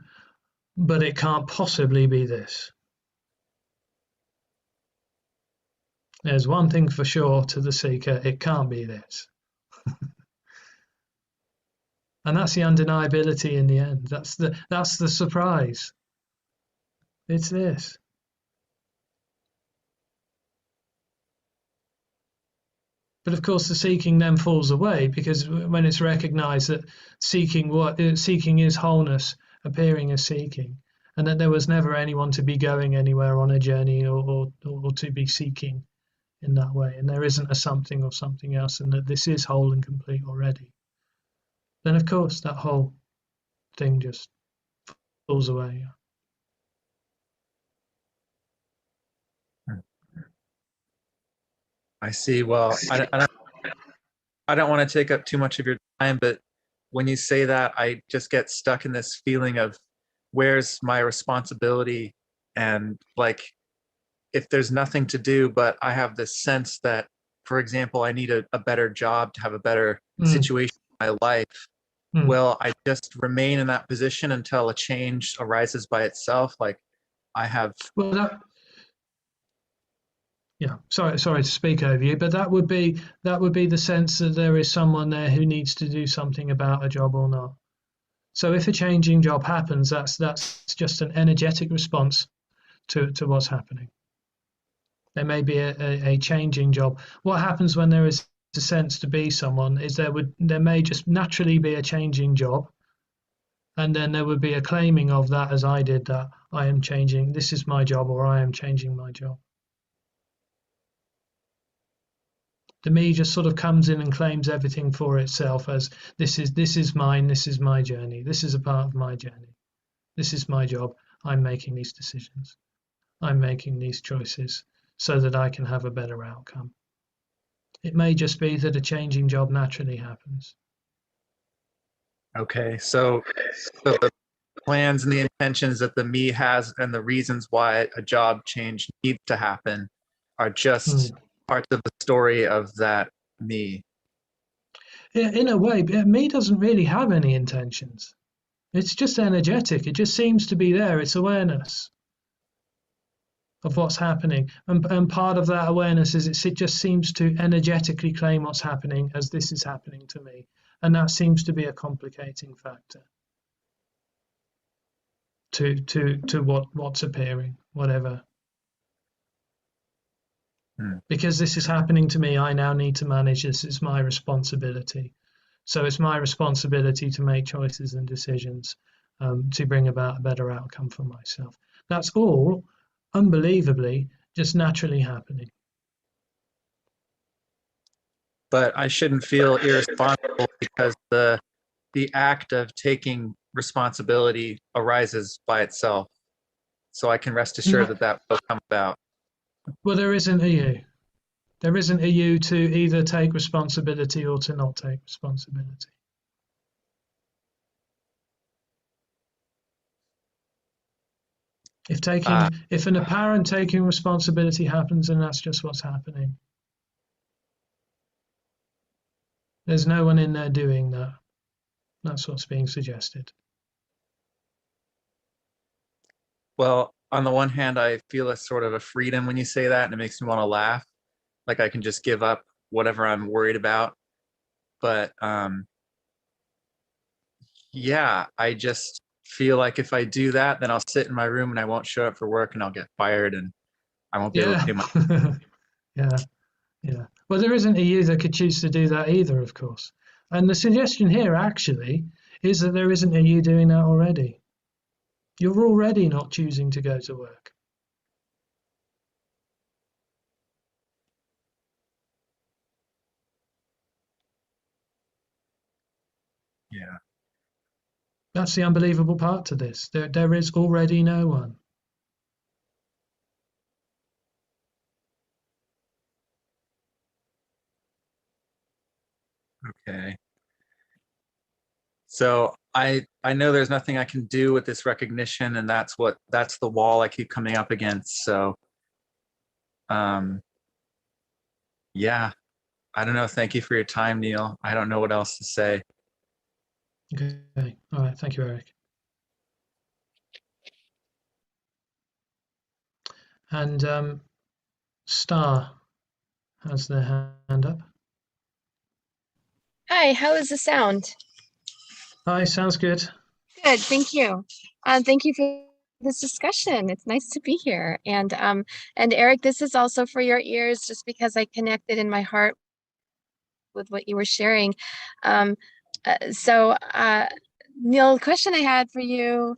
but it can't possibly be this. There's one thing for sure to the seeker: it can't be this. And that's the undeniability in the end. That's the surprise. It's this. But of course, the seeking then falls away, because when it's recognized that seeking is wholeness appearing as seeking, and that there was never anyone to be going anywhere on a journey, or to be seeking in that way, and there isn't a something or something else, and that this is whole and complete already, then of course that whole thing just falls away. I see. Well, I don't want to take up too much of your time, but when you say that, I just get stuck in this feeling of where's my responsibility, and like, if there's nothing to do, but I have this sense that, for example, I need a better job to have a better Mm, situation in my life. mm. Will I just remain in that position until a change arises by itself? Like, I have. Well, yeah, sorry to speak over you, but that would be the sense that there is someone there who needs to do something about a job or not. So if a changing job happens, that's just an energetic response to what's happening. There may be a changing job. What happens when there is a sense to be someone is there may just naturally be a changing job, and then there would be a claiming of that, as I did, that I am changing, this is my job, or I am changing my job. The me just sort of comes in and claims everything for itself, as this is mine, this is my journey, this is a part of my journey, this is my job, I'm making these decisions, I'm making these choices so that I can have a better outcome. It may just be that a changing job naturally happens. Okay, so the plans and the intentions that the me has and the reasons why a job change needs to happen are just parts of the story of that me. In a way, me doesn't really have any intentions. It's just energetic. It just seems to be there. It's awareness of what's happening. And part of that awareness is it just seems to energetically claim what's happening as this is happening to me. And that seems to be a complicating factor to what's appearing, whatever. Because this is happening to me, I now need to manage this. It's my responsibility. So it's my responsibility to make choices and decisions to bring about a better outcome for myself. That's all unbelievably just naturally happening. But I shouldn't feel irresponsible because the act of taking responsibility arises by itself. So I can rest assured No, that that will come about. well, there isn't a you. There isn't a you to either take responsibility or to not take responsibility. If an apparent taking responsibility happens, then that's just what's happening. There's no one in there doing that. That's what's being suggested. Well, on the one hand, I feel a sort of a freedom when you say that, and it makes me want to laugh. Like I can just give up whatever I'm worried about. But yeah, I just feel like if I do that, then I'll sit in my room and I won't show up for work and I'll get fired and I won't be able to Yeah. pay my. Yeah. Well, there isn't a you that could choose to do that either, of course. And the suggestion here actually is that there isn't a you doing that already. You're already not choosing to go to work. Yeah. That's the unbelievable part to this. There is already no one. Okay. So I know there's nothing I can do with this recognition, and that's the wall I keep coming up against. So yeah, I don't know. Thank you for your time, Neil. I don't know what else to say. Okay. All right. Thank you, Eric. And Star has their hand up. Hi, how is the sound? Hi, sounds good. Good, thank you. Thank you for this discussion. It's nice to be here. And Eric, this is also for your ears, just because I connected in my heart with what you were sharing. Neil, the question I had for you,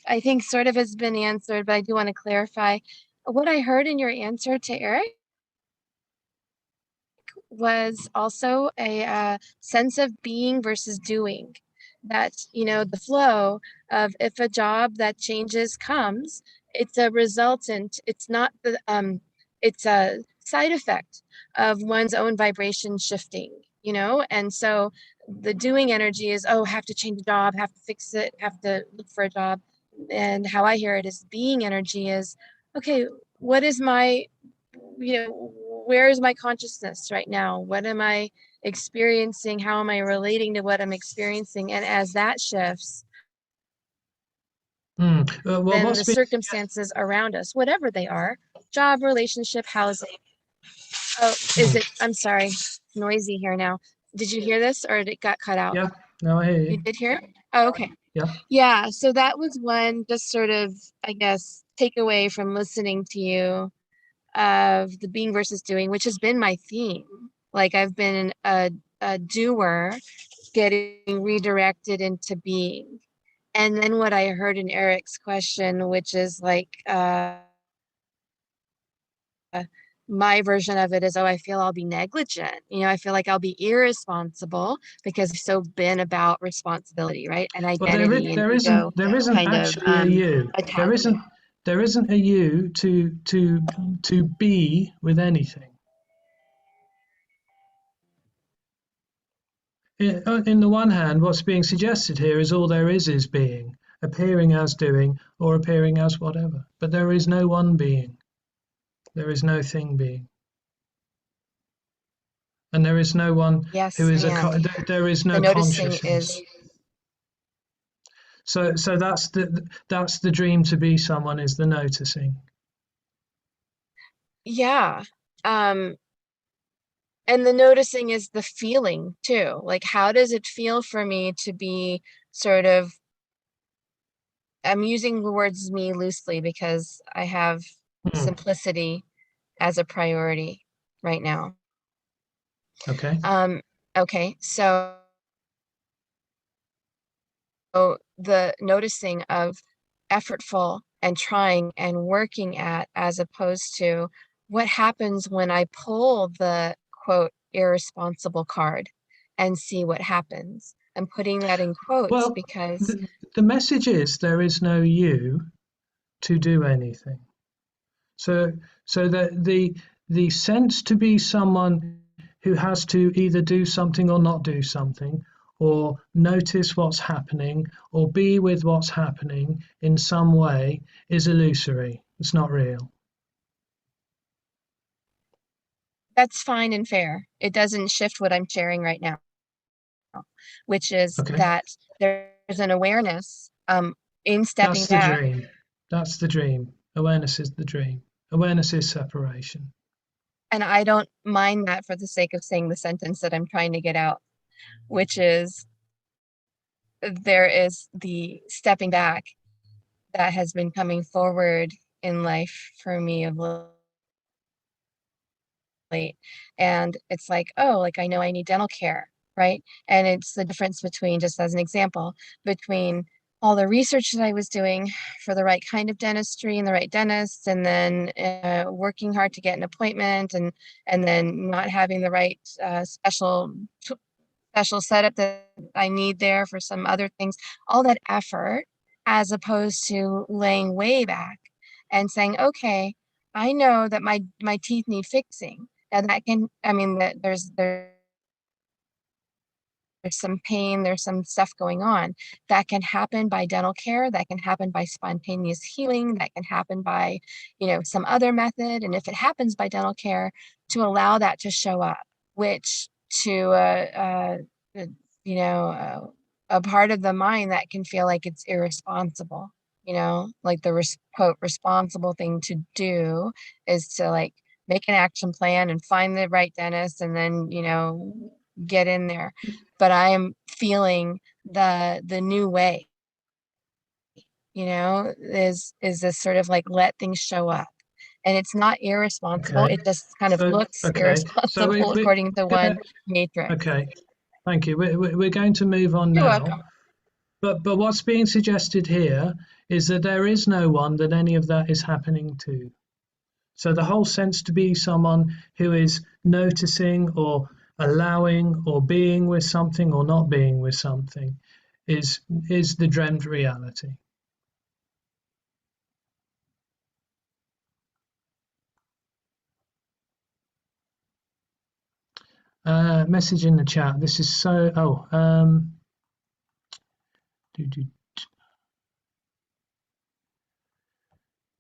I think sort of has been answered, but I do want to clarify. What I heard in your answer to Eric was also a sense of being versus doing. That, the flow of, if a job that changes comes, it's a resultant, it's not it's a side effect of one's own vibration shifting, and so the doing energy is, oh, have to change the job, have to fix it, have to look for a job. And how I hear it is being energy is, okay, what is my, where is my consciousness right now? What am I experiencing? How am I relating to what I'm experiencing? And as that shifts, Well, then the circumstances around us, whatever they are, job, relationship, housing. Oh, I'm sorry, noisy here now. Did you hear this, or it got cut out? Yeah, no, I hear you. You did hear it? Oh, okay. Yeah. Yeah, so that was one just sort of, I guess, takeaway from listening to you, of the being versus doing, which has been my theme. Like I've been a doer getting redirected into being. And then what I heard in Eric's question, which is like, my version of it is, oh, I feel I'll be negligent. I feel like I'll be irresponsible because I've so been about responsibility, right? And identity and ego there isn't kind actually of a you. There isn't a you to be with anything. In the one hand, what's being suggested here is all there is being, appearing as doing or appearing as whatever. But there is no one being. There is no thing being. And there is no one who is there is no consciousness. So that's the dream, to be someone is the noticing. Yeah. And the noticing is the feeling too. Like, how does it feel for me to be sort of, I'm using the words me loosely because I have simplicity as a priority right now. Okay. Okay, so the noticing of effortful and trying and working at, as opposed to what happens when I pull the quote irresponsible card and see what happens. I'm putting that in quotes Well, because the message is there is no you to do anything. So the sense to be someone who has to either do something or not do something, or notice what's happening, or be with what's happening in some way is illusory. It's not real. that's fine and fair. It doesn't shift what I'm sharing right now, which is Okay, that there's an awareness in stepping that's the back. dream. That's the dream. Awareness is the dream. Awareness is separation. And I don't mind that for the sake of saying the sentence that I'm trying to get out, which is there is the stepping back that has been coming forward in life for me of late. And it's like, oh, like I know I need dental care, right? And it's the difference between, just as an example, between all the research that I was doing for the right kind of dentistry and the right dentist, and then working hard to get an appointment, and then not having the right special setup that I need there for some other things, all that effort, as opposed to laying way back and saying, okay, I know that my teeth need fixing. And that can, I mean, that there's some pain, there's some stuff going on that can happen by dental care, that can happen by spontaneous healing, that can happen by, some other method. And if it happens by dental care, to allow that to show up, which to a part of the mind that can feel like it's irresponsible, like the quote responsible thing to do is to like make an action plan and find the right dentist and then get in there. But I am feeling the new way, is this sort of like let things show up. And it's not irresponsible. Okay. It just kind of looks So irresponsible according to one matrix. okay. Thank you. We're going to move on You're now. welcome. But what's being suggested here is that there is no one that any of that is happening to. So the whole sense to be someone who is noticing or allowing or being with something or not being with something is the dreamt reality. Message in the chat. This is so.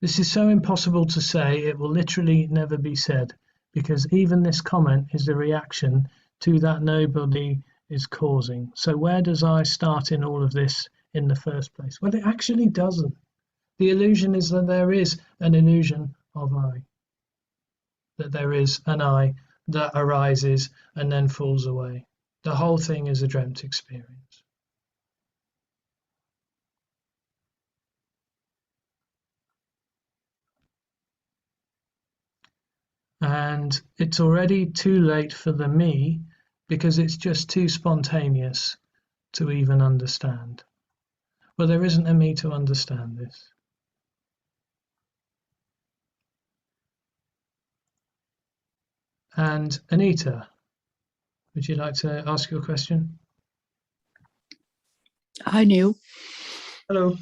This is so impossible to say, it will literally never be said, because even this comment is a reaction to that nobody is causing. So where does I start in all of this in the first place? Well, it actually doesn't. The illusion is that there is an illusion of I, that there is an I that arises and then falls away. The whole thing is a dreamt experience. And it's already too late for the me because it's just too spontaneous to even understand. Well, there isn't a me to understand this. And Anita, would you like to ask your question? Hi, Neil. Hello.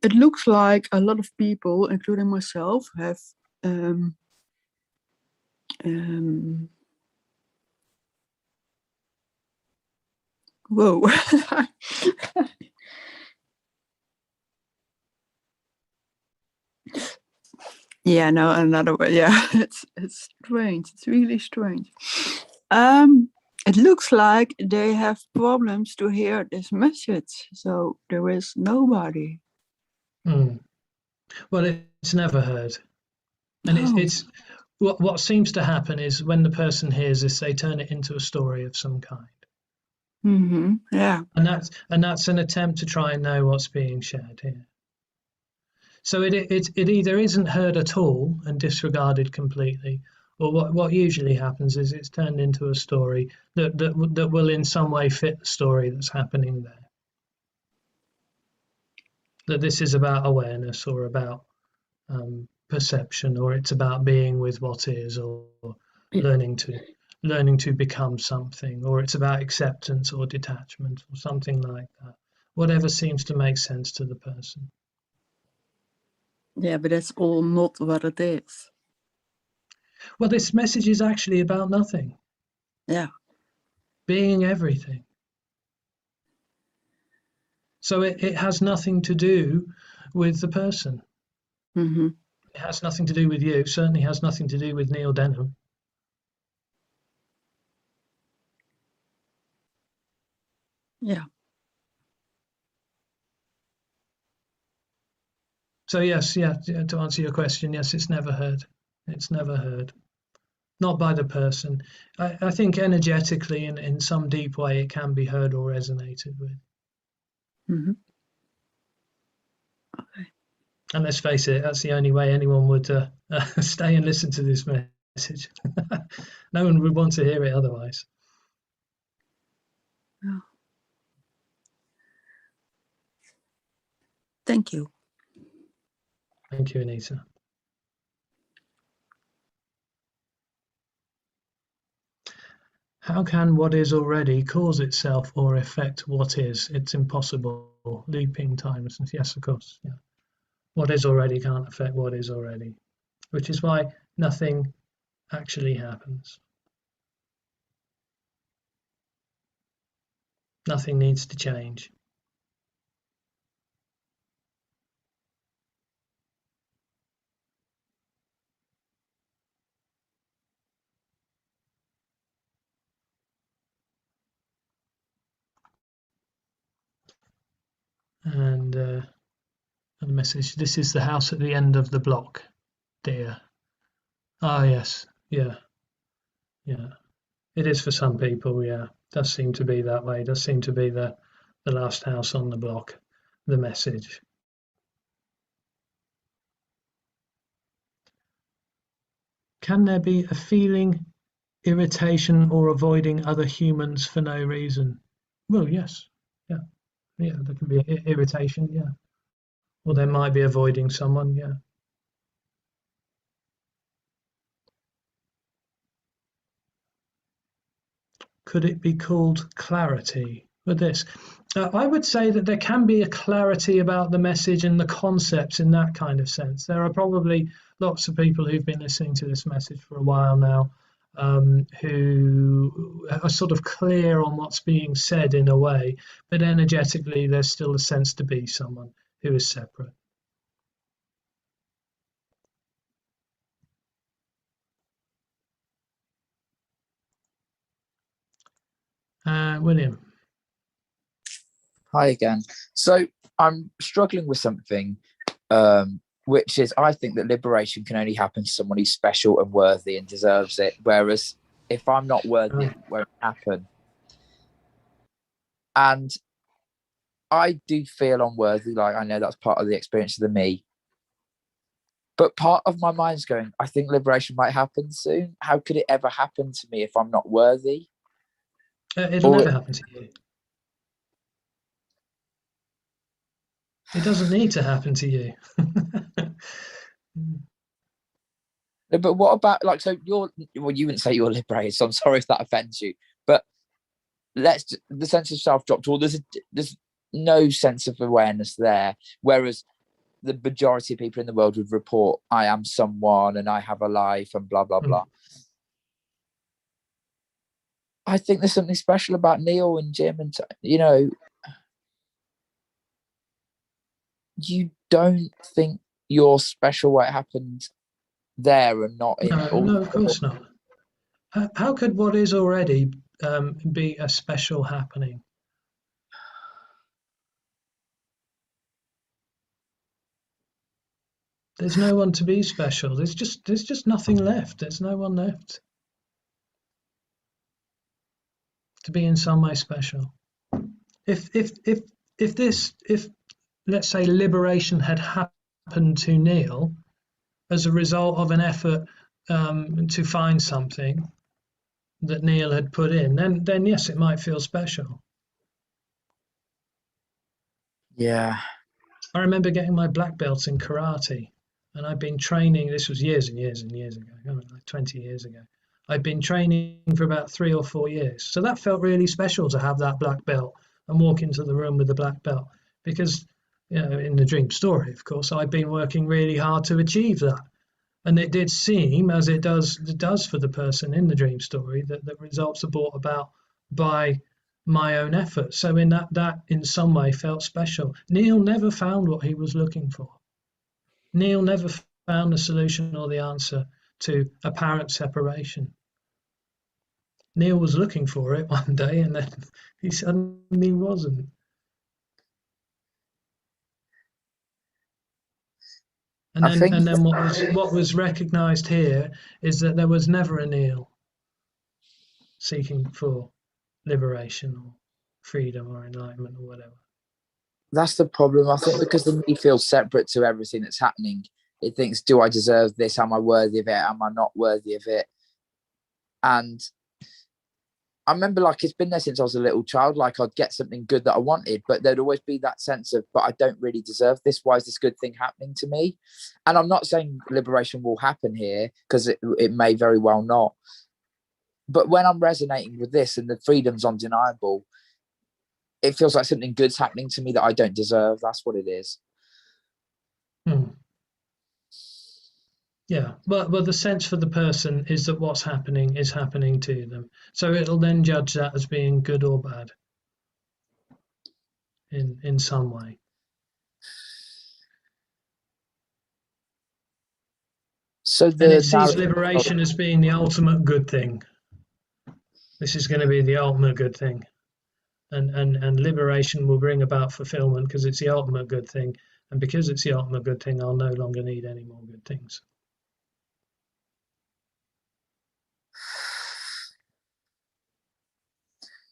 It looks like a lot of people, including myself, have whoa. Yeah, no, another way. Yeah, it's strange. It's really strange. It looks like they have problems to hear this message, so there is nobody. Well, it's never heard. And it's what seems to happen is when the person hears this, they turn it into a story of some kind. Yeah. And that's an attempt to try and know what's being shared here. So it either isn't heard at all and disregarded completely, or what usually happens is it's turned into a story that will in some way fit the story that's happening there. That this is about awareness, or about perception, or it's about being with what is, or learning to become something, or it's about acceptance or detachment or something like that. Whatever seems to make sense to the person. Yeah, but that's all not what it is. Well, this message is actually about nothing. Yeah. Being everything. So it has nothing to do with the person. Mm-hmm. It has nothing to do with you. Certainly has nothing to do with Neil Denham. Yeah. So yes, yeah, to answer your question, yes, it's never heard. It's never heard. Not by the person. I think energetically, in some deep way, it can be heard or resonated with. Mm-hmm. Okay. And let's face it, that's the only way anyone would stay and listen to this message. No one would want to hear it otherwise. Yeah. Thank you. Thank you, Anita. How can what is already cause itself or affect what is? It's impossible. Looping times. Yes, of course. Yeah. What is already can't affect what is already, which is why nothing actually happens. Nothing needs to change. And a message, this is the house at the end of the block, dear. Ah, yes, yeah. It is for some people, yeah. Does seem to be that way. Does seem to be the last house on the block, the message. Can there be a feeling, irritation, or avoiding other humans for no reason? Well, yes, yeah. There can be irritation, yeah. Or there might be avoiding someone, yeah. Could it be called clarity with this? I would say that there can be a clarity about the message and the concepts in that kind of sense. There are probably lots of people who've been listening to this message for a while now, who are sort of clear on what's being said in a way, but energetically there's still a sense to be someone who is separate. William. Hi again. So I'm struggling with something, which is I think that liberation can only happen to someone who's special and worthy and deserves it. Whereas if I'm not worthy, it won't happen. And I do feel unworthy. Like, I know that's part of the experience of the me. But part of my mind's going, I think liberation might happen soon. How could it ever happen to me if I'm not worthy? It'll never happen to you. It doesn't need to happen to you. But what about, like, so you wouldn't say you're liberated, so I'm sorry if that offends you. But the sense of self dropped, or there's no sense of awareness there. Whereas the majority of people in the world would report, I am someone and I have a life and blah, blah, blah. I think there's something special about Neil and Jim, and, you don't think you're special what happened there and not in no, of course not. How could what is already be a special happening? There's no one to be special. There's just nothing left. There's no one left to be in some way special. If let's say liberation had happened to Neil as a result of an effort to find something that Neil had put in, then yes, it might feel special. Yeah. I remember getting my black belt in karate, and I'd been training. This was years and years and years ago, like 20 years ago. I'd been training for about 3 or 4 years, so that felt really special to have that black belt and walk into the room with the black belt, because in the dream story, of course, I'd been working really hard to achieve that, and it did seem, as it does for the person in the dream story, that the results are brought about by my own effort. So in that in some way felt special. Neil never found what he was looking for. Neil never found the solution or the answer to apparent separation. Neil was looking for it one day, and then he suddenly wasn't. And I think then what was recognized here is that there was never a Neil seeking for liberation or freedom or enlightenment or whatever. that's the problem. I think because the me feels separate to everything that's happening. It thinks, do I deserve this? Am I worthy of it? Am I not worthy of it? And I remember, like, it's been there since I was a little child. Like, I'd get something good that I wanted, but there'd always be that sense of, but I don't really deserve this. Why is this good thing happening to me? And I'm not saying liberation will happen here, because it may very well not. But when I'm resonating with this and the freedom's undeniable, it feels like something good's happening to me that I don't deserve. That's what it is. Yeah, but the sense for the person is that what's happening is happening to them. So it'll then judge that as being good or bad in some way. So And it sees liberation as being the ultimate good thing. This is going to be the ultimate good thing. And liberation will bring about fulfillment because it's the ultimate good thing. And because it's the ultimate good thing, I'll no longer need any more good things.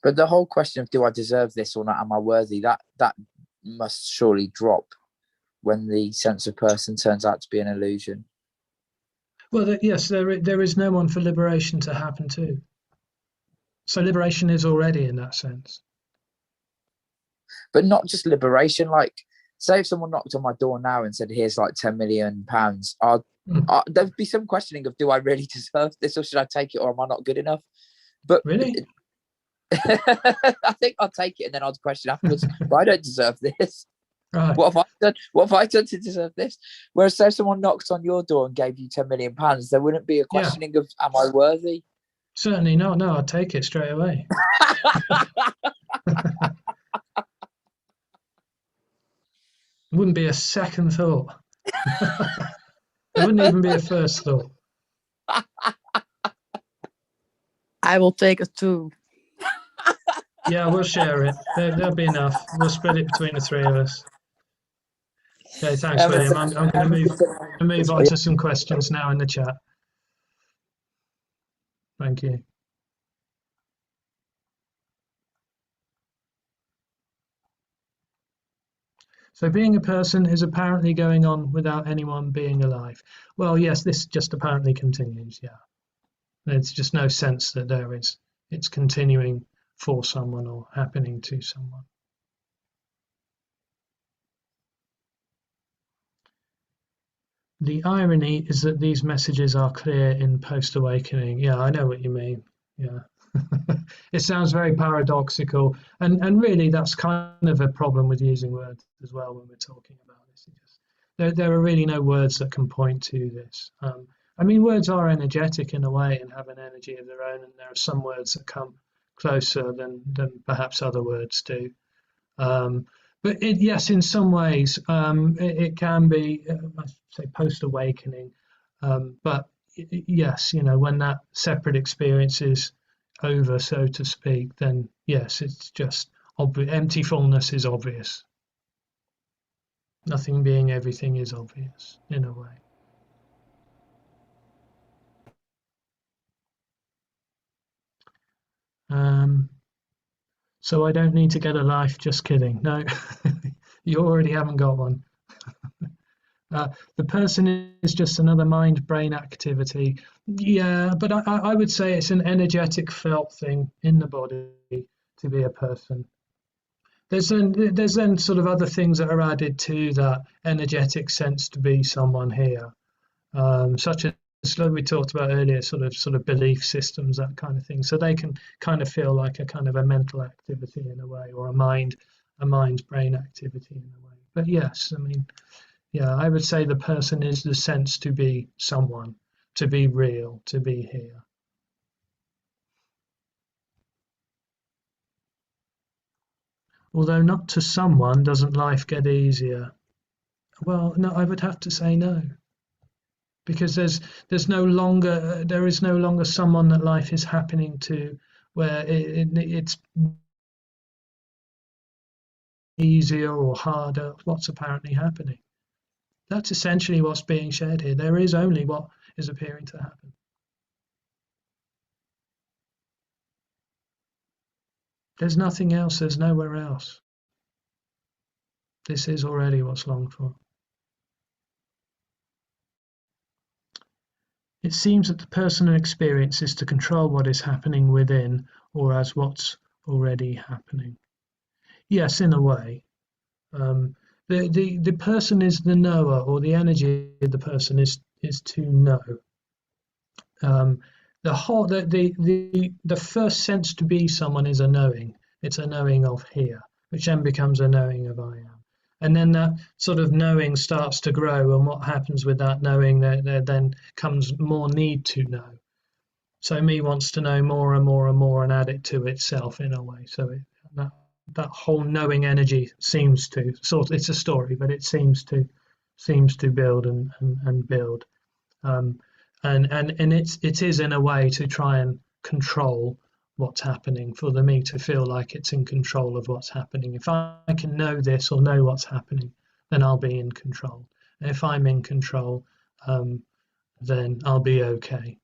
But the whole question of, do I deserve this or not? Am I worthy? That must surely drop when the sense of person turns out to be an illusion. Well, yes, there is no one for liberation to happen to. So liberation is already in that sense. But not just liberation. Like, say if someone knocked on my door now and said, here's like £10 million, there'd be some questioning of, do I really deserve this, or should I take it, or am I not good enough? But really, I think I'll take it, and then I'll question afterwards, but I don't deserve this. Right. What have I done? What have I done to deserve this? Whereas, say if someone knocked on your door and gave you £10 million, there wouldn't be a questioning of, am I worthy? Certainly not. No, I'd take it straight away. It wouldn't be a second thought. It wouldn't even be a first thought. I will take it too. Yeah, we'll share it. There'll be enough. We'll split it between the three of us. Okay, thanks, William. I'm going to move on to some questions now in the chat. Thank you. So being a person is apparently going on without anyone being alive. Well, yes, this just apparently continues, yeah. There's just no sense that it's continuing for someone or happening to someone. The irony is that these messages are clear in post-awakening. Yeah, I know what you mean. Yeah. It sounds very paradoxical, and really that's kind of a problem with using words as well when we're talking about this. There are really no words that can point to this. I mean, words are energetic in a way and have an energy of their own, and there are some words that come closer than perhaps other words do. But yes, in some ways, it can be, I say, post-awakening. But yes, when that separate experience is over, so to speak, then yes, it's just obvious. Empty fullness is obvious. Nothing being everything is obvious in a way. So I don't need to get a life. Just kidding. No, you already haven't got one. The person is just another mind-brain activity. Yeah, but I would say it's an energetic felt thing in the body to be a person. There's then sort of other things that are added to that energetic sense to be someone here, such as like we talked about earlier, sort of belief systems, that kind of thing. So they can kind of feel like a kind of a mental activity in a way, or a mind's brain activity in a way. But yes, I mean, yeah, I would say the person is the sense to be someone, to be real, to be here. Although not to someone doesn't life get easier. Well, no, I would have to say no, because there is no longer someone that life is happening to where it's easier or harder. What's apparently happening. That's essentially what's being shared here. There is only what is appearing to happen. There's nothing else. There's nowhere else. This is already what's longed for. It seems that the personal experience is to control what is happening within or as what's already happening. Yes, in a way. The person is the knower, or the energy of the person is to know. The first sense to be someone is a knowing. It's a knowing of here, which then becomes a knowing of I am. And then that sort of knowing starts to grow, and what happens with that knowing, there then comes more need to know. So me wants to know more and more and more and add it to itself in a way. So that whole knowing energy seems to it's a story, but it seems to build and build. And it is in a way to try and control what's happening, for the me to feel like it's in control of what's happening. If I can know this or know what's happening, then I'll be in control. And if I'm in control, then I'll be okay.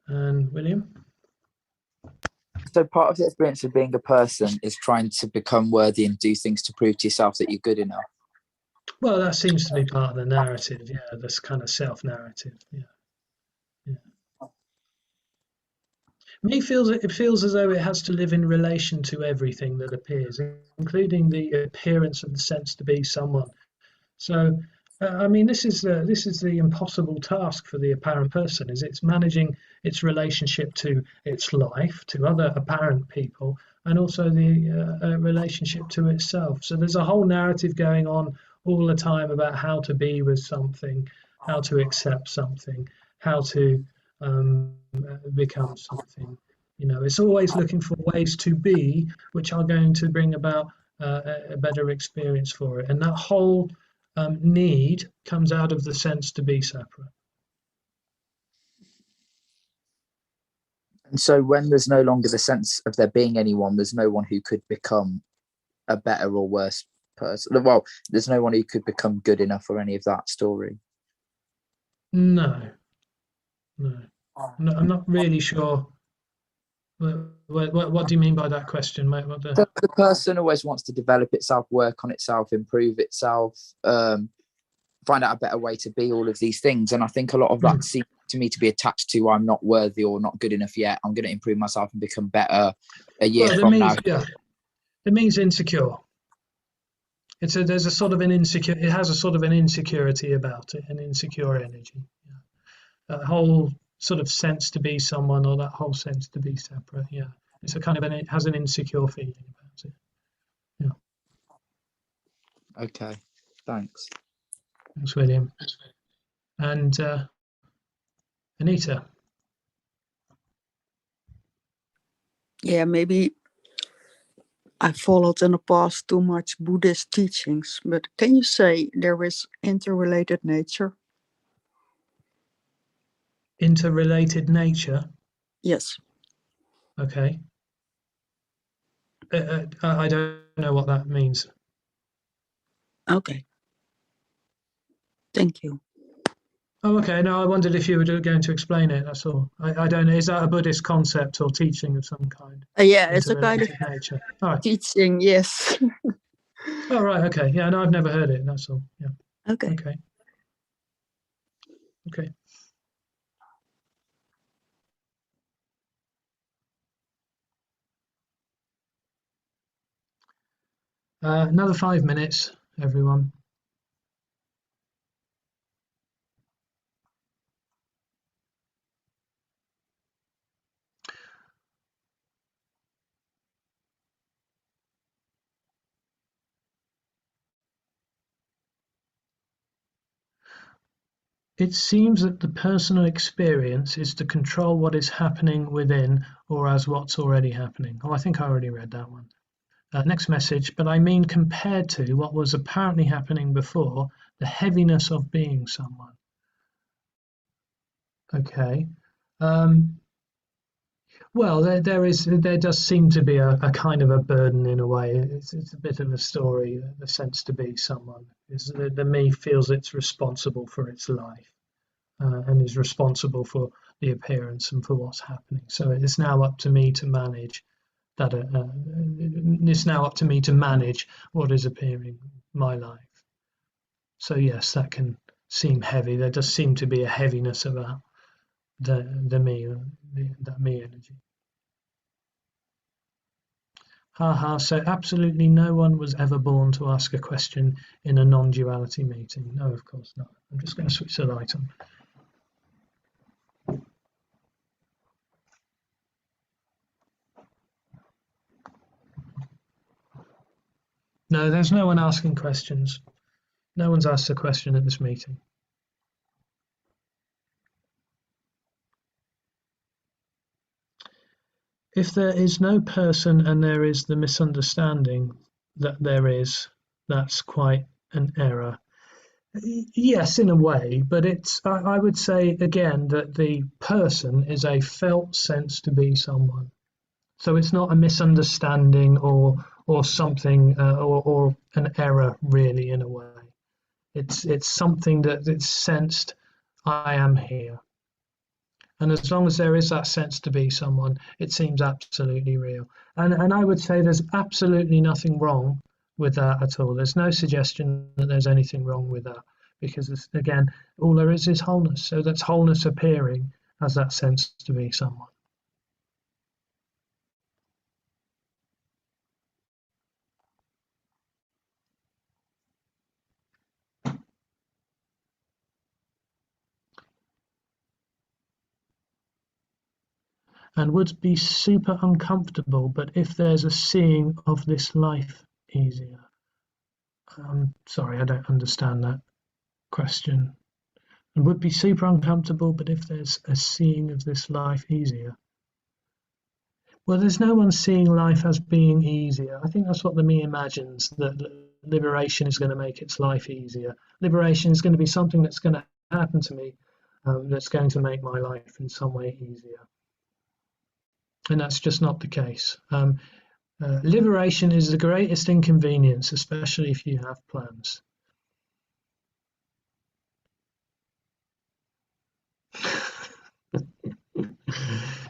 And William? So part of the experience of being a person is trying to become worthy and do things to prove to yourself that you're good enough. Well, that seems to be part of the narrative, yeah, this kind of self-narrative, yeah. It feels as though it has to live in relation to everything that appears, including the appearance of the sense to be someone. So, I mean, this is the impossible task for the apparent person. It's managing its relationship to its life, to other apparent people, and also the relationship to itself. So there's a whole narrative going on all the time about how to be with something, how to accept something, how to become something. It's always looking for ways to be, which are going to bring about a better experience for it. And that whole need comes out of the sense to be separate. And so when there's no longer the sense of there being anyone, there's no one who could become a better or worse person. Well, there's no one who could become good enough or any of that story. No, I'm not really sure. What do you mean by that question, mate? The person always wants to develop itself, work on itself, improve itself, find out a better way to be, all of these things. And I think a lot of that seems to me to be attached to I'm not worthy or not good enough yet. I'm going to improve myself and become better a year from now. Yeah, it means insecure. There's a sort of an insecure. It has a sort of an insecurity about it, an insecure energy. Yeah. That whole sort of sense to be someone, or that whole sense to be separate. Yeah, it's a kind of it has an insecure feeling about it. Yeah. Okay, thanks. Thanks, William. And Anita. Yeah, maybe I followed in the past too much Buddhist teachings, but can you say there is interrelated nature? Interrelated nature? Yes. Okay. I don't know what that means. Okay. Thank you. Oh, okay. No, I wondered if you were going to explain it. That's all. I don't know. Is that a Buddhist concept or teaching of some kind? Yeah, it's a kind of Interrelated nature. All right. teaching, yes. Oh, right. Okay. Yeah, no, I've never heard it. That's all. Yeah. Okay. Okay. Okay. Another 5 minutes, everyone. It seems that the personal experience is to control what is happening within or as what's already happening. Oh, I think I already read that one. Next message, but I mean compared to what was apparently happening before, the heaviness of being someone. Okay. Well, there does seem to be a kind of a burden in a way. It's a bit of a story, the sense to be someone. Is the me feels it's responsible for its life. And is responsible for the appearance and for what's happening. So it's now up to me to manage that. It's now up to me to manage what is appearing in my life. So yes, that can seem heavy. There does seem to be a heaviness about the me, that me energy. Haha, so absolutely no one was ever born to ask a question in a non-duality meeting. No, of course not. I'm just going to switch the light on. No, there's no one asking questions. No one's asked a question at this meeting. If there is no person and there is the misunderstanding that there is, that's quite an error. Yes, in a way, but I would say again that the person is a felt sense to be someone. So it's not a misunderstanding or something or an error really in a way. It's something that it's sensed. I am here. And as long as there is that sense to be someone, it seems absolutely real. And I would say there's absolutely nothing wrong with that at all. There's no suggestion that there's anything wrong with that, because again, all there is wholeness. So that's wholeness appearing as that sense to be someone. And would be super uncomfortable, but if there's a seeing of this life easier. Sorry, I don't understand that question. And would be super uncomfortable, but if there's a seeing of this life easier. Well, there's no one seeing life as being easier. I think that's what the me imagines, that liberation is going to make its life easier. Liberation is going to be something that's going to happen to me, that's going to make my life in some way easier. And that's just not the case. Liberation is the greatest inconvenience, especially if you have plans.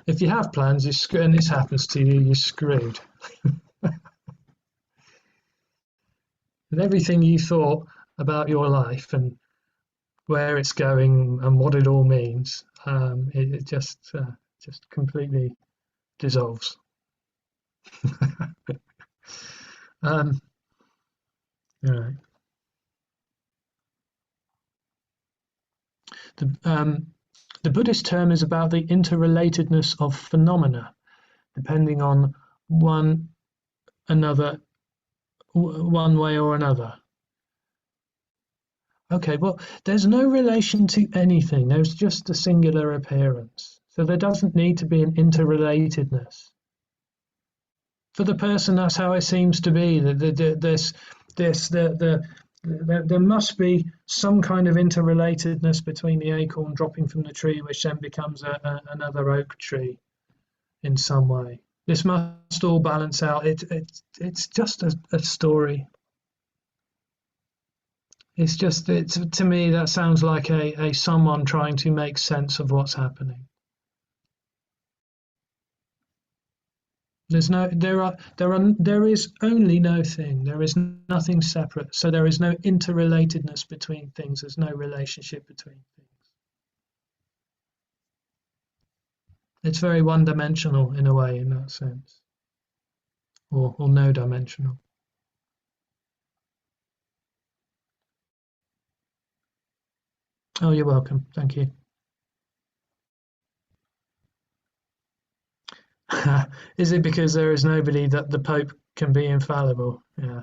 If you have plans, and this happens to you, you're screwed. And everything you thought about your life and where it's going and what it all means, it just completely dissolves. All right. The Buddhist term is about the interrelatedness of phenomena, depending on one way or another. Okay, well, there's no relation to anything. There's just a singular appearance. So there doesn't need to be an interrelatedness. For the person, that's how it seems to be. There must be some kind of interrelatedness between the acorn dropping from the tree, which then becomes another oak tree. in some way. This must all balance out. It's just a story. It's just, to me, that sounds like a someone trying to make sense of what's happening. There is only no thing. There is nothing separate. So there is no interrelatedness between things. There's no relationship between things. It's very one-dimensional in a way, in that sense, or no-dimensional. Oh, you're welcome. Thank you. Is it because there is nobody that the Pope can be infallible? Yeah.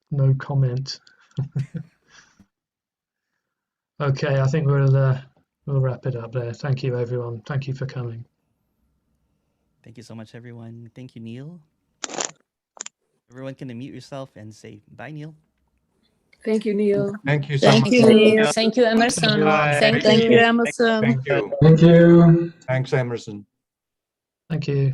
No comment. Okay, I think we'll wrap it up there. Thank you, everyone. Thank you for coming. Thank you so much, everyone. Thank you, Neil. Everyone can unmute yourself and say bye, Neil. Thank you, Neil. Thank you so Thank much. you, Neil. Thank you, Emerson. Bye. Thank Thank you, you. Emerson. Thank you. Thank you. Thanks, Emerson. Thank you.